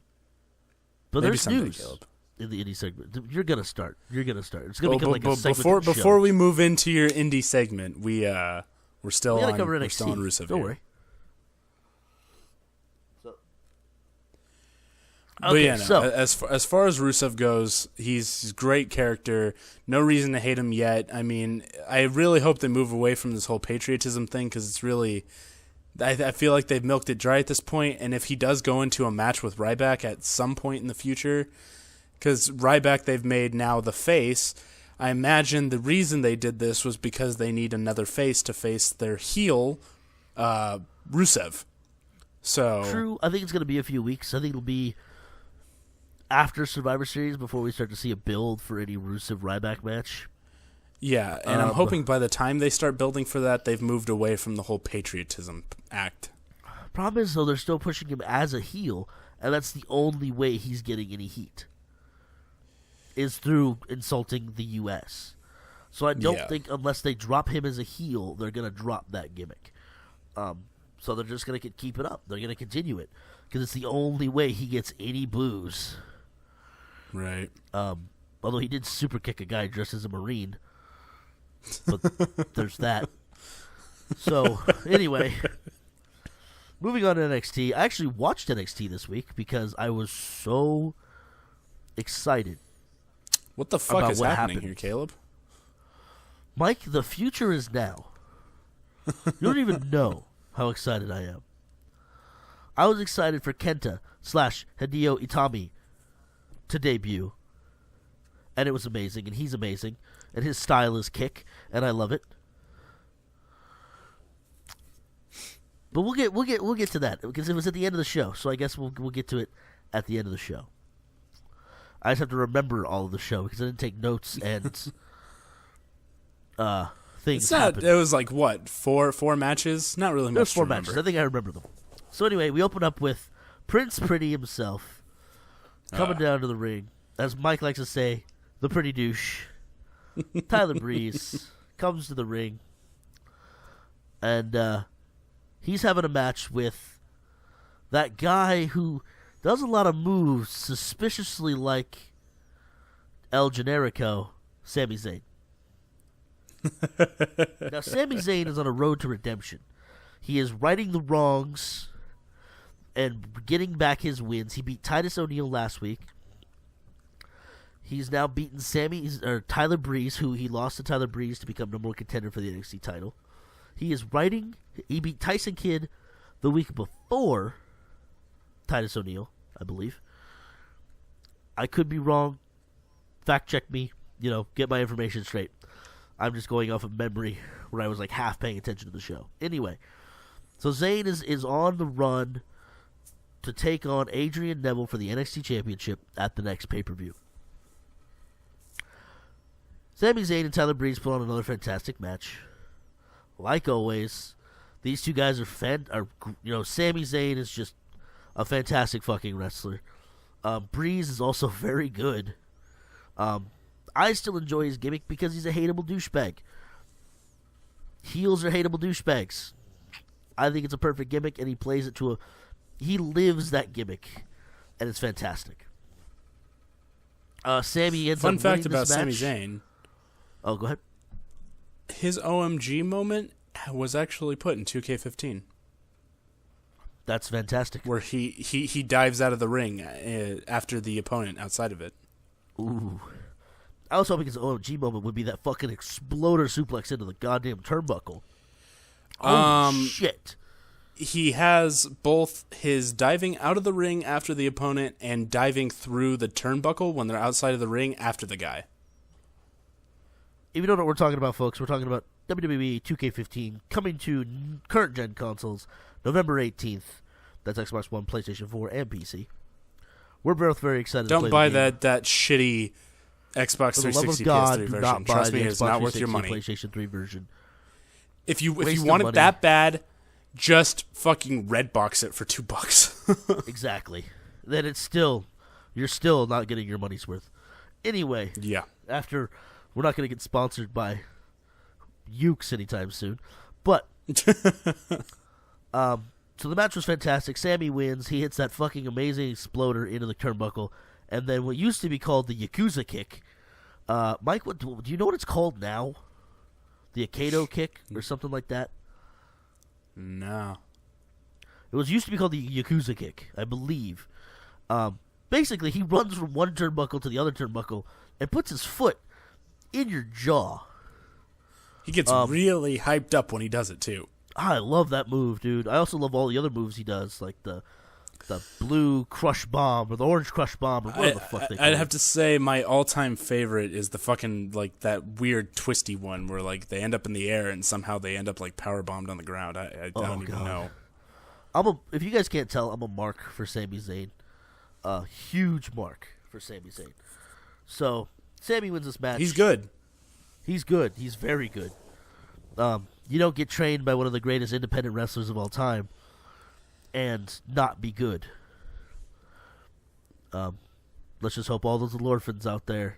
maybe there's someday, news Caleb. In the indie segment. You're gonna start. It's gonna become like a segment of the show. Before we move into your indie segment, we're still on Rusev. Don't here. worry. But yeah, as far as Rusev goes, he's a great character. No reason to hate him yet. I mean, I really hope they move away from this whole patriotism thing, because it's really, I feel like they've milked it dry at this point. And if he does go into a match with Ryback at some point in the future, because Ryback they've made now the face, I imagine the reason they did this was because they need another face to face their heel, Rusev. So true. I think it's going to be a few weeks. I think it'll be after Survivor Series before we start to see a build for any Rusev Ryback match. Yeah, and I'm hoping by the time they start building for that, they've moved away from the whole patriotism act. Problem is, though, they're still pushing him as a heel, and that's the only way he's getting any heat, is through insulting the U.S. So I don't think unless they drop him as a heel, they're going to drop that gimmick. So they're just going to keep it up. They're going to continue it, because it's the only way he gets any boos. Right. Although he did super kick a guy dressed as a Marine. But there's that. So, anyway, moving on to NXT. I actually watched NXT this week because I was so excited. What the fuck is happening here, Caleb? Mike, the future is now. You don't even know how excited I am. I was excited for Kenta / Hideo Itami to debut. And it was amazing, and he's amazing. And his style is kick, and I love it. But we'll get to that, because it was at the end of the show, so I guess we'll get to it at the end of the show. I just have to remember all of the show because I didn't take notes and things. It's not. Happened. It was like what, four matches? Not really much. There's 4 to remember. matches. I think I remember them. So anyway, we open up with Prince Pretty himself coming down to the ring, as Mike likes to say, the pretty douche. Tyler Breeze comes to the ring, and he's having a match with that guy who does a lot of moves suspiciously like El Generico, Sami Zayn. Now, Sami Zayn is on a road to redemption. He is righting the wrongs and getting back his wins. He beat Titus O'Neil last week. He's now beaten Tyler Breeze, who he lost to Tyler Breeze to become number one contender for the NXT title. He beat Tyson Kidd the week before Titus O'Neil, I believe. I could be wrong. Fact check me. Get my information straight. I'm just going off of memory where I was like half paying attention to the show. Anyway, so Zayn is on the run to take on Adrian Neville for the NXT Championship at the next pay-per-view. Sami Zayn and Tyler Breeze put on another fantastic match. Like always, these two guys are Sami Zayn is just a fantastic fucking wrestler. Breeze is also very good. I still enjoy his gimmick because he's a hateable douchebag. Heels are hateable douchebags. I think it's a perfect gimmick, and he plays it he lives that gimmick, and it's fantastic. Sami ends Fun up fact winning about this match. Sami Zayn. Oh, go ahead. His OMG moment was actually put in 2K15. That's fantastic. Where he dives out of the ring after the opponent outside of it. Ooh. I was hoping his OMG moment would be that fucking exploder suplex into the goddamn turnbuckle. Holy shit. He has both his diving out of the ring after the opponent and diving through the turnbuckle when they're outside of the ring after the guy. If you don't know what we're talking about, folks, we're talking about WWE 2K15 coming to current-gen consoles November 18th. That's Xbox One, PlayStation 4, and PC. We're both very excited to play Don't buy the game. that shitty Xbox For the love 360 of God, PS3 do version. not buy Trust the me, it's Xbox not worth your 360 money. PlayStation 3 version. If you Waste want of it money. that bad, just fucking Redbox it for $2. Exactly. Then you're still not getting your money's worth. Anyway, Yeah. We're not going to get sponsored by Ukes anytime soon. But, so the match was fantastic. Sami wins. He hits that fucking amazing exploder into the turnbuckle. And then what used to be called the Yakuza kick. Mike, do you know what it's called now? The Akado kick or something like that? No. It used to be called the Yakuza kick, I believe. Basically, he runs from one turnbuckle to the other turnbuckle and puts his foot in your jaw. He gets really hyped up when he does it, too. I love that move, dude. I also love all the other moves he does, like the blue crush bomb or the orange crush bomb or whatever the fuck they call it. I'd have to say my all-time favorite is the fucking, like, that weird twisty one where, like, they end up in the air and somehow they end up, like, power bombed on the ground. I don't even know. If you guys can't tell, I'm a mark for Sami Zayn. A huge mark for Sami Zayn. So, Sami wins this match. He's good. He's good. He's very good. You don't get trained by one of the greatest independent wrestlers of all time and not be good. Let's just hope all those little orphans out there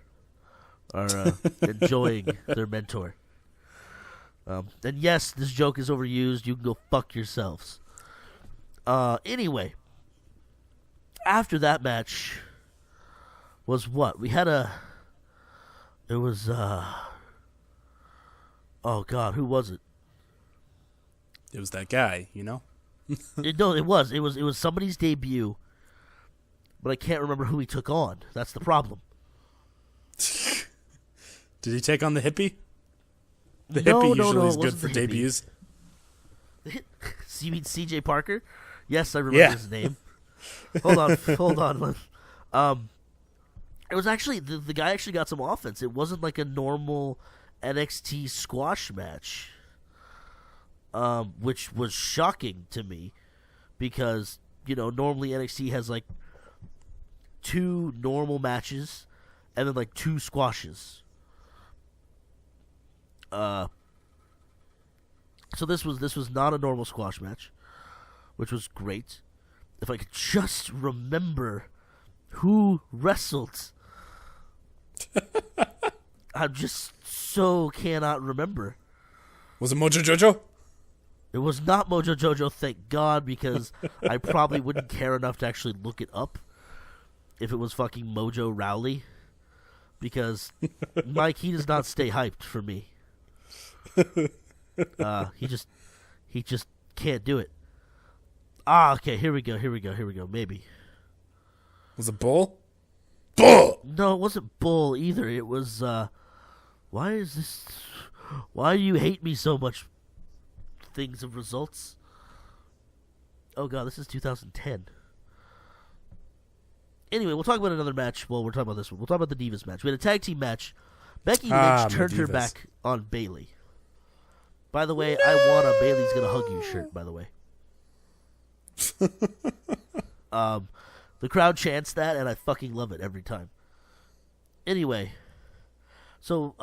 are enjoying their mentor. And yes, this joke is overused. You can go fuck yourselves. Anyway, after that match was what? We had it was, oh God, who was it? It was that guy, you know? It was somebody's debut, but I can't remember who he took on. That's the problem. Did he take on the hippie? The No, hippie no, usually is it good wasn't for the hippie. debuts. You mean CJ Parker? Yes, I remember his name. Hold on. It was actually the guy actually got some offense. It wasn't like a normal NXT squash match, which was shocking to me because normally NXT has like 2 normal matches and then like 2 squashes. So this was not a normal squash match, which was great. If I could just remember who wrestled. I just so cannot remember. Was it Mojo Jojo? It was not Mojo Jojo, thank God, because I probably wouldn't care enough to actually look it up if it was fucking Mojo Rowley. Because, Mike, he does not stay hyped for me. He just can't do it. Okay, here we go, maybe. Was it Bull? Bull! No, it wasn't Bull either. It was, why do you hate me so much? Things of results. Oh god, this is 2010. Anyway, we'll talk about another match while we're talking about this one. We'll talk about the Divas match. We had a tag team match. Becky Lynch turned her back on Bayley. By the way, I want a Bayley's Gonna Hug You shirt, by the way. The crowd chants that, and I fucking love it every time. Anyway, so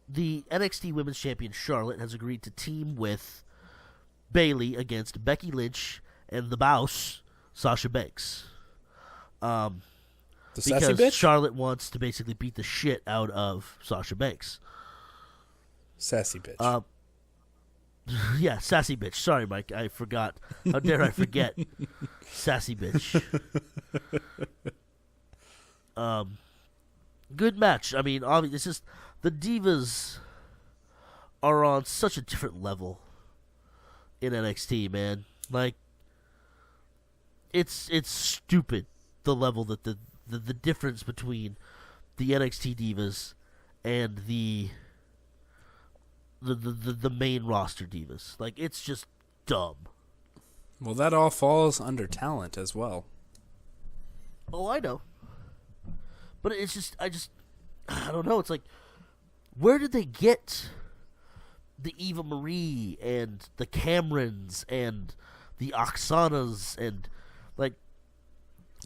the NXT Women's Champion Charlotte has agreed to team with Bayley against Becky Lynch and the Boss, Sasha Banks. The because sassy bitch? Charlotte wants to basically beat the shit out of Sasha Banks. Sassy bitch. Yeah, sassy bitch. Sorry, Mike. I forgot. How dare I forget? Sassy bitch. Good match. I mean, obviously, it's just the Divas are on such a different level in NXT, man. Like, it's stupid the level that the difference between the NXT Divas and the main roster Divas. Like, it's just dumb. Well, that all falls under talent as well. Oh, I know. But it's just, I don't know. It's like, where did they get the Eva Marie and the Camerons and the Oksanas and, like,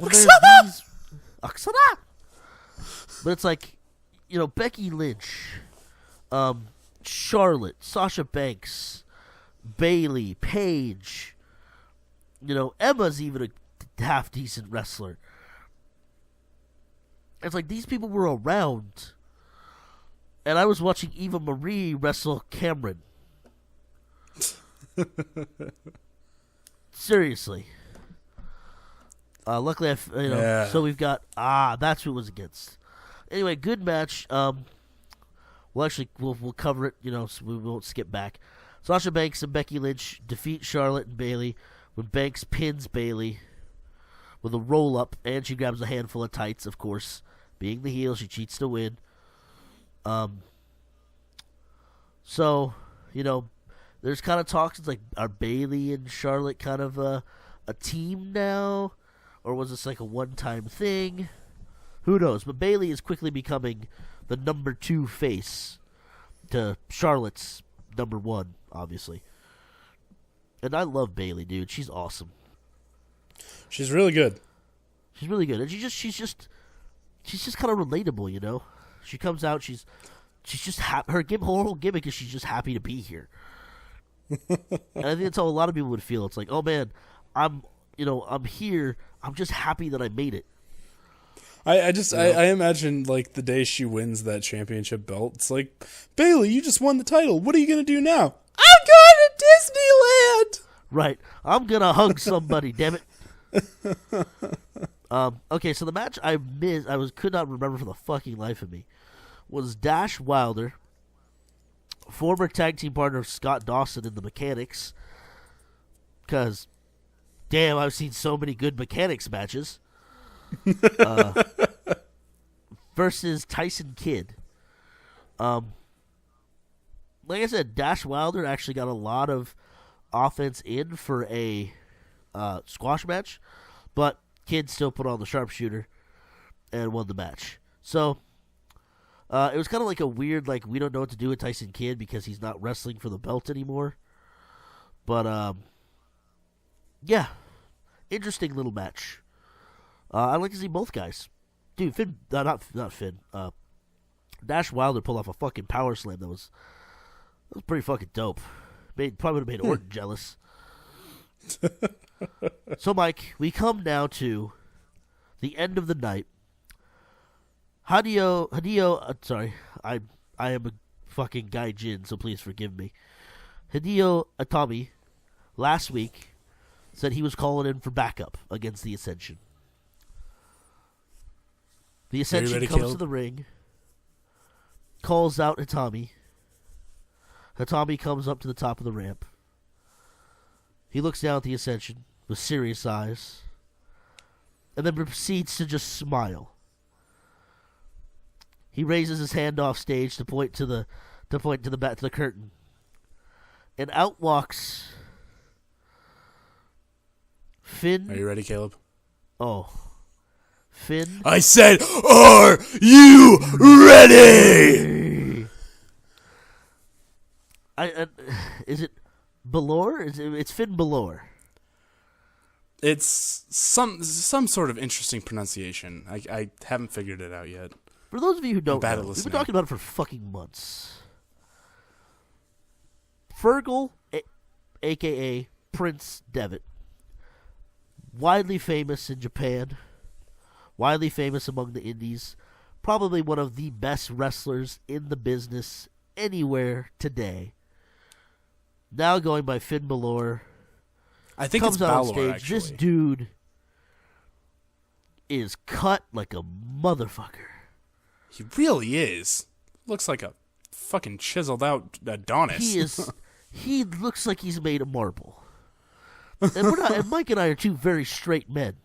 Oksana! Oksana! But it's like, you know, Becky Lynch, Charlotte, Sasha Banks, Bayley, Paige. You know, Emma's even a half decent wrestler. It's like these people were around, and I was watching Eva Marie wrestle Cameron. Seriously. Luckily, so we've got that's who it was against. Anyway, good match. We'll cover it, you know, so we won't skip back. Sasha Banks and Becky Lynch defeat Charlotte and Bayley when Banks pins Bayley with a roll-up, and she grabs a handful of tights, of course. Being the heel, she cheats to win. So, you know, there's kind of talks, it's like, are Bayley and Charlotte kind of a team now? Or was this like a one-time thing? Who knows? But Bayley is quickly becoming the number 2 face to Charlotte's number 1, obviously. And I love Bayley, dude. She's awesome. She's really good. She's really good, and she's just kind of relatable, you know. She comes out, she's just happy. Her whole gimmick is she's just happy to be here. And I think that's how a lot of people would feel. It's like, oh man, I'm here. I'm just happy that I made it. I imagine, like, the day she wins that championship belt, it's like, Bayley, you just won the title. What are you going to do now? I'm going to Disneyland! Right. I'm going to hug somebody, damn it. Okay, so the match I missed, could not remember for the fucking life of me, was Dash Wilder, former tag team partner of Scott Dawson in the Mechanics, because, damn, I've seen so many good Mechanics matches, versus Tyson Kidd. Like I said, Dash Wilder actually got a lot of offense in for a squash match, but Kidd still put on the sharpshooter and won the match. So it was kind of like a weird, like, we don't know what to do with Tyson Kidd because he's not wrestling for the belt anymore. But yeah, interesting little match. I'd like to see both guys. Dude, not Finn. Dash Wilder pulled off a fucking power slam that was pretty fucking dope. Probably would have made Orton jealous. So, Mike, we come now to the end of the night. Sorry, I am a fucking gaijin, so please forgive me. Hideo Itami last week said he was calling in for backup against the Ascension. The Ascension ready, comes Caleb? to the ring, calls out Hitami. Hitami comes up to the top of the ramp. He looks down at the Ascension with serious eyes, and then proceeds to just smile. He raises his hand off stage to point to the back to the curtain, and out walks Finn. Are you ready, Caleb? Oh, Finn. I said, are you ready? Is it Balor? It's Finn Balor. It's some sort of interesting pronunciation. I haven't figured it out yet. For those of you who don't bad know, at we've been listening. talking about it for fucking months. Fergal, a.k.a. Prince Devitt, widely famous in Japan, widely famous among the indies, probably one of the best wrestlers in the business anywhere today. Now going by Finn Balor. I think Comes it's out on Balor, stage. actually. This dude is cut like a motherfucker. He really is. Looks like a fucking chiseled out Adonis. He is. He looks like he's made of marble. And we're not. And Mike and I are two very straight men.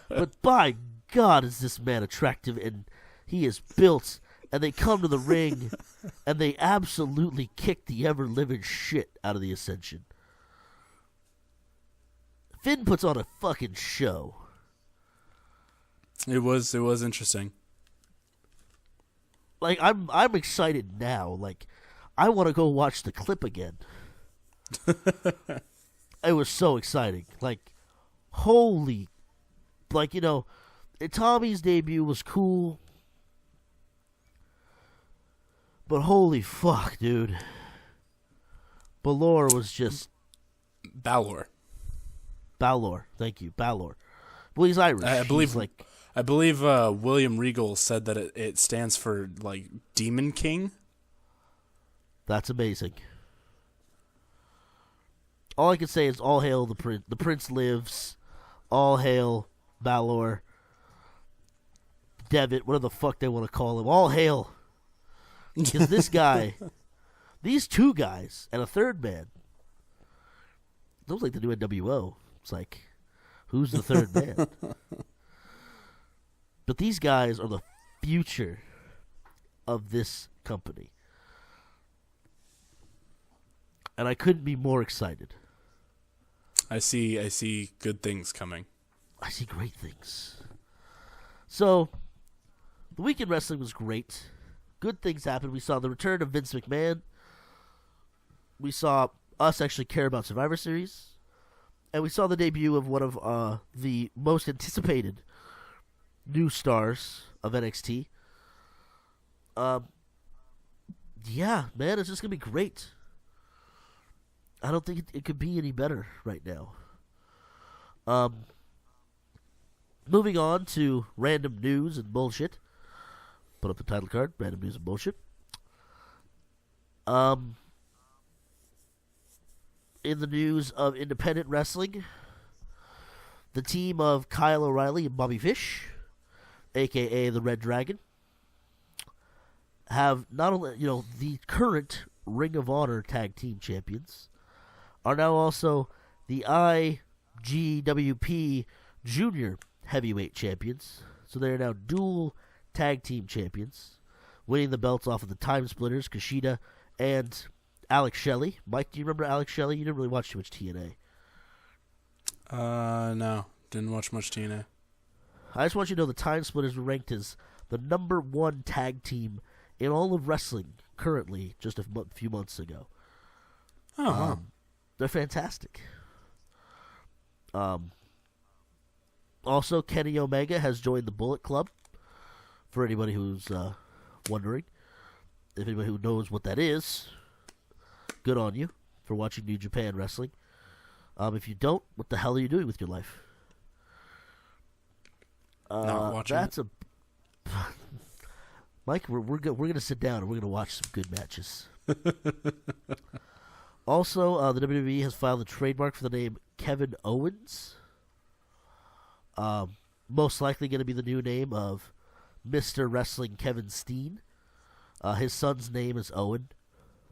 But by God, is this man attractive? And he is built. And they come to the ring, and they absolutely kick the ever living shit out of the Ascension. Finn puts on a fucking show. It was interesting. Like I'm excited now. Like I want to go watch the clip again. It was so exciting. Like holy, like Tommy's debut was cool, but holy fuck, dude. Balor was just Balor. Thank you, Balor. Well, he's Irish. I believe He's like. I believe William Regal said that it stands for like Demon King. That's amazing. All I can say is all hail the Prince. The Prince lives. All hail Balor. Devitt, whatever the fuck they want to call him. All hail. Because this guy, these two guys, and a third man. Those like the new NWO. It's like, who's the third man? But these guys are the future of this company. And I couldn't be more excited. I see good things coming. I see great things. So, the weekend wrestling was great. Good things happened. We saw the return of Vince McMahon. We saw us actually care about Survivor Series. And we saw the debut of one of the most anticipated new stars of NXT. Yeah, man, it's just going to be great. I don't think it could be any better right now. Moving on to random news and bullshit. Put up the title card, random news and bullshit. In the news of independent wrestling, the team of Kyle O'Reilly and Bobby Fish, a.k.a. the Red Dragon, have not only, the current Ring of Honor Tag Team Champions, are now also the IGWP Junior Heavyweight Champions. So they are now dual Tag Team Champions, winning the belts off of the Time Splitters, Kushida, and Alex Shelley. Mike, do you remember Alex Shelley? You didn't really watch too much TNA. No. Didn't watch much TNA. I just want you to know the Time Splitters were ranked as the #1 tag team in all of wrestling currently just a few months ago. Oh, wow. They're fantastic. Also, Kenny Omega has joined the Bullet Club. For anybody who's wondering, if anybody who knows what that is, good on you for watching New Japan Wrestling. If you don't, what the hell are you doing with your life? Not watching. That's a Mike. We're gonna sit down and we're gonna watch some good matches. Also, the WWE has filed a trademark for the name Kevin Owens. Most likely going to be the new name of Mr. Wrestling Kevin Steen. His son's name is Owen.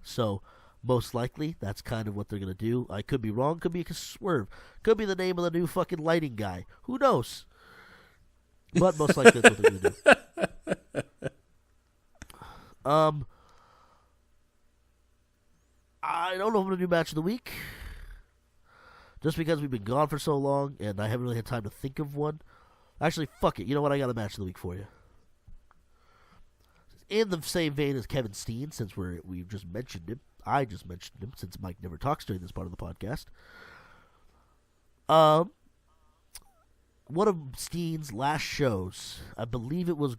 So, most likely, that's kind of what they're going to do. I could be wrong. Could be a swerve. Could be the name of the new fucking lighting guy. Who knows? But most likely that's what they're going to do. I don't know if I'm going to do match of the week. Just because we've been gone for so long and I haven't really had time to think of one. Actually, fuck it. You know what? I got a match of the week for you. In the same vein as Kevin Steen, since we've just mentioned him. I just mentioned him since Mike never talks during this part of the podcast. One of Steen's last shows, I believe it was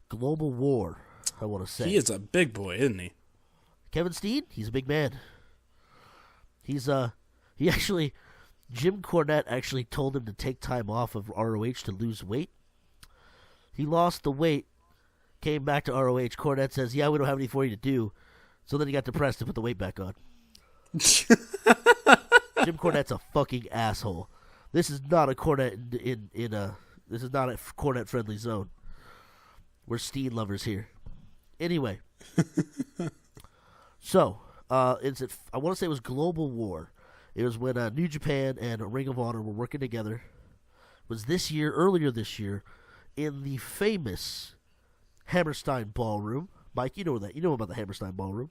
Global War, I want to say. He is a big boy, isn't he? Kevin Steen, he's a big man. Jim Cornette actually told him to take time off of ROH to lose weight. He lost the weight, came back to ROH. Cornette says, yeah, we don't have anything for you to do. So then he got depressed and put the weight back on. Jim Cornette's a fucking asshole. This is not a Cornette this is not a Cornette friendly zone. We're Steen lovers here. Anyway. So, I want to say it was Global War. It was when New Japan and Ring of Honor were working together. It was earlier this year, in the famous Hammerstein Ballroom. Mike, you know that. You know about the Hammerstein Ballroom.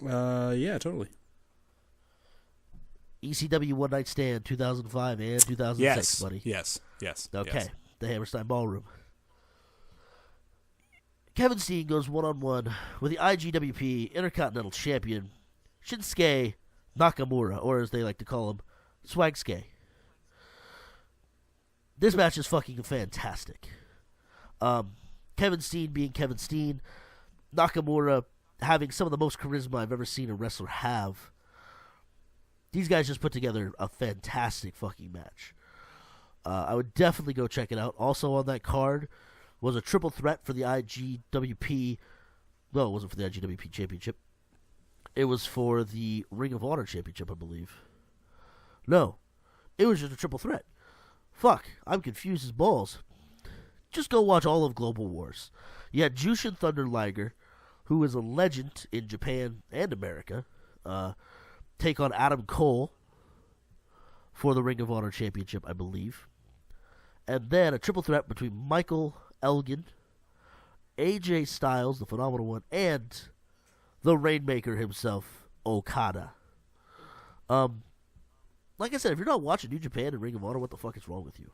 Yeah, totally. ECW One Night Stand 2005 and 2006, buddy. Yes. Okay, yes. The Hammerstein Ballroom. Kevin Steen goes one-on-one with the IGWP Intercontinental Champion Shinsuke Nakamura, or as they like to call him, Swagsuke. This match is fucking fantastic. Kevin Steen being Kevin Steen, Nakamura having some of the most charisma I've ever seen a wrestler have. These guys just put together a fantastic fucking match. I would definitely go check it out. Also on that card was a triple threat for the IGWP. No, it wasn't for the IGWP Championship. It was for the Ring of Honor Championship, I believe. No, it was just a triple threat. Fuck, I'm confused as balls. Just go watch all of Global Wars. You had Jushin Thunder Liger, who is a legend in Japan and America, take on Adam Cole for the Ring of Honor Championship, I believe. And then a triple threat between Michael Elgin, AJ Styles, the Phenomenal One, and the Rainmaker himself, Okada. Like I said, if you're not watching New Japan and Ring of Honor, what the fuck is wrong with you?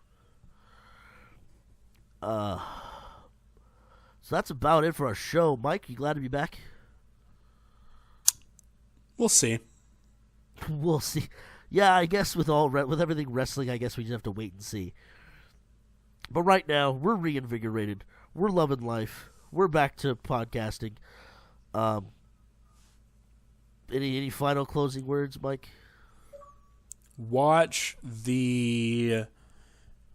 So that's about it for our show. Mike, you glad to be back? We'll see. We'll see. Yeah, I guess with everything wrestling, I guess we just have to wait and see. But right now, we're reinvigorated. We're loving life. We're back to podcasting. Any final closing words, Mike? Watch the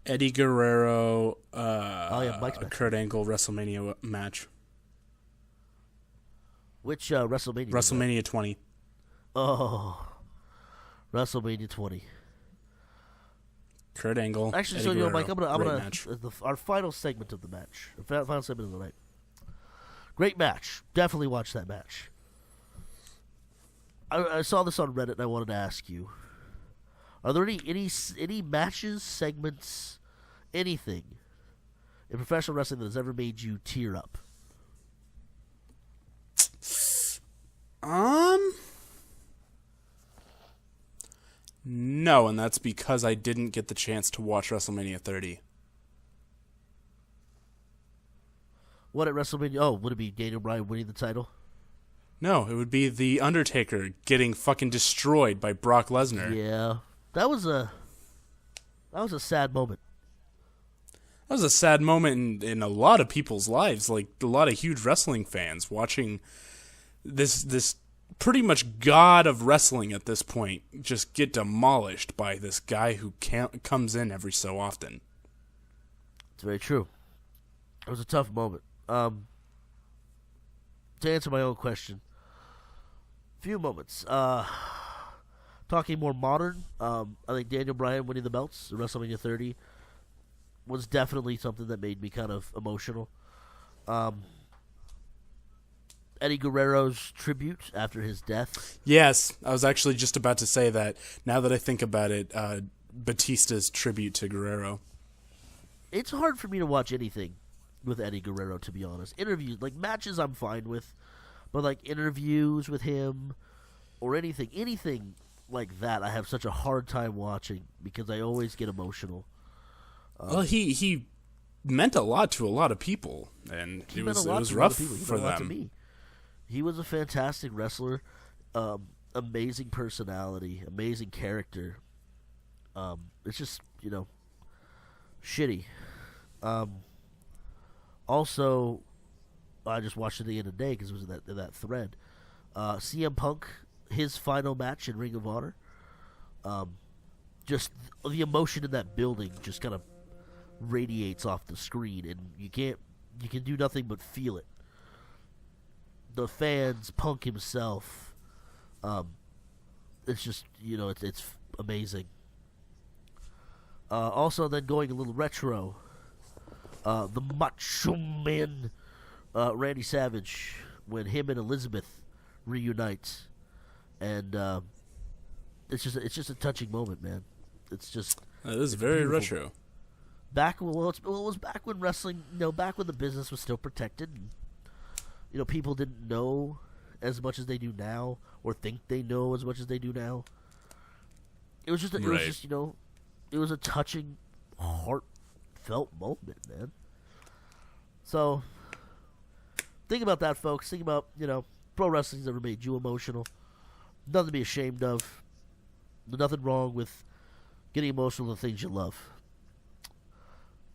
Eddie Guerrero Kurt Angle WrestleMania match. Which WrestleMania? WrestleMania 20. Oh, WrestleMania 20. Kurt Angle. Actually, Eddie so Guerrero, Mike, I'm gonna match. Our final segment of the match, the final segment of the night. Great match. Definitely watch that match. I saw this on Reddit and I wanted to ask you: are there any matches, segments, anything in professional wrestling that has ever made you tear up? No, and that's because I didn't get the chance to watch WrestleMania 30. What at WrestleMania? Oh, would it be Daniel Bryan winning the title? No, it would be The Undertaker getting fucking destroyed by Brock Lesnar. Yeah, that was a sad moment. That was a sad moment in a lot of people's lives, like a lot of huge wrestling fans watching this pretty much god of wrestling at this point just get demolished by this guy who comes in every so often. It's very true. It was a tough moment. To answer my own question, Few moments. Talking more modern, I think Daniel Bryan winning the belts at WrestleMania 30 was definitely something that made me kind of emotional. Eddie Guerrero's tribute after his death. Yes, I was actually just about to say that. Now that I think about it, Batista's tribute to Guerrero. It's hard for me to watch anything with Eddie Guerrero, to be honest. Interviews, like matches I'm fine with, but like interviews with him or anything like that, I have such a hard time watching because I always get emotional. Well, he meant a lot to a lot of people, and it was rough for them. He was a fantastic wrestler, amazing personality, amazing character. It's just, shitty. Also, I just watched it the other day because it was in that thread. CM Punk, his final match in Ring of Honor. Just the emotion in that building just kind of radiates off the screen, and you can do nothing but feel it. The fans, Punk himself, it's just, it's amazing. Also, then going a little retro, the Macho Man, Randy Savage, when him and Elizabeth reunite, and it's just a touching moment, man. It's just it is very beautiful. Retro. It was back when wrestling, back when the business was still protected. And, people didn't know as much as they do now, or think they know as much as they do now. It was just, it was a touching, heartfelt moment, man. So, think about that, folks. Think about, pro wrestling's ever made you emotional. Nothing to be ashamed of. Nothing wrong with getting emotional in the things you love.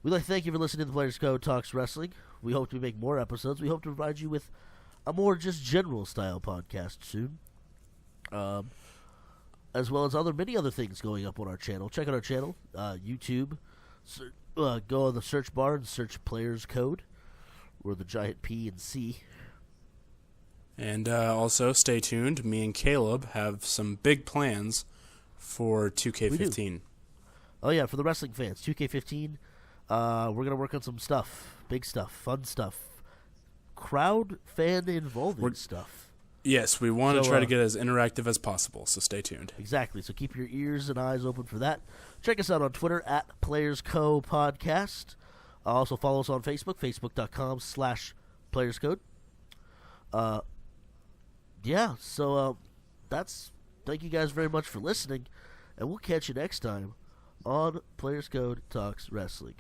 We'd like to thank you for listening to the Players Code Talks Wrestling. We hope to make more episodes. We hope to provide you with a more just general style podcast soon. As well as many other things going up on our channel. Check out our channel, YouTube. Go on the search bar and search Players Code, or the giant P and C. And also, stay tuned. Me and Caleb have some big plans for 2K15. Oh, yeah, for the wrestling fans. 2K15, we're going to work on some stuff. Big stuff. Fun stuff. Crowd fan involving stuff. Yes, we want to try to get as interactive as possible, so stay tuned. Exactly. So keep your ears and eyes open for that. Check us out on Twitter at PlayersCo Podcast. Also follow us on Facebook, facebook.com/PlayersCode. Thank you guys very much for listening, and we'll catch you next time on Players Code Talks Wrestling.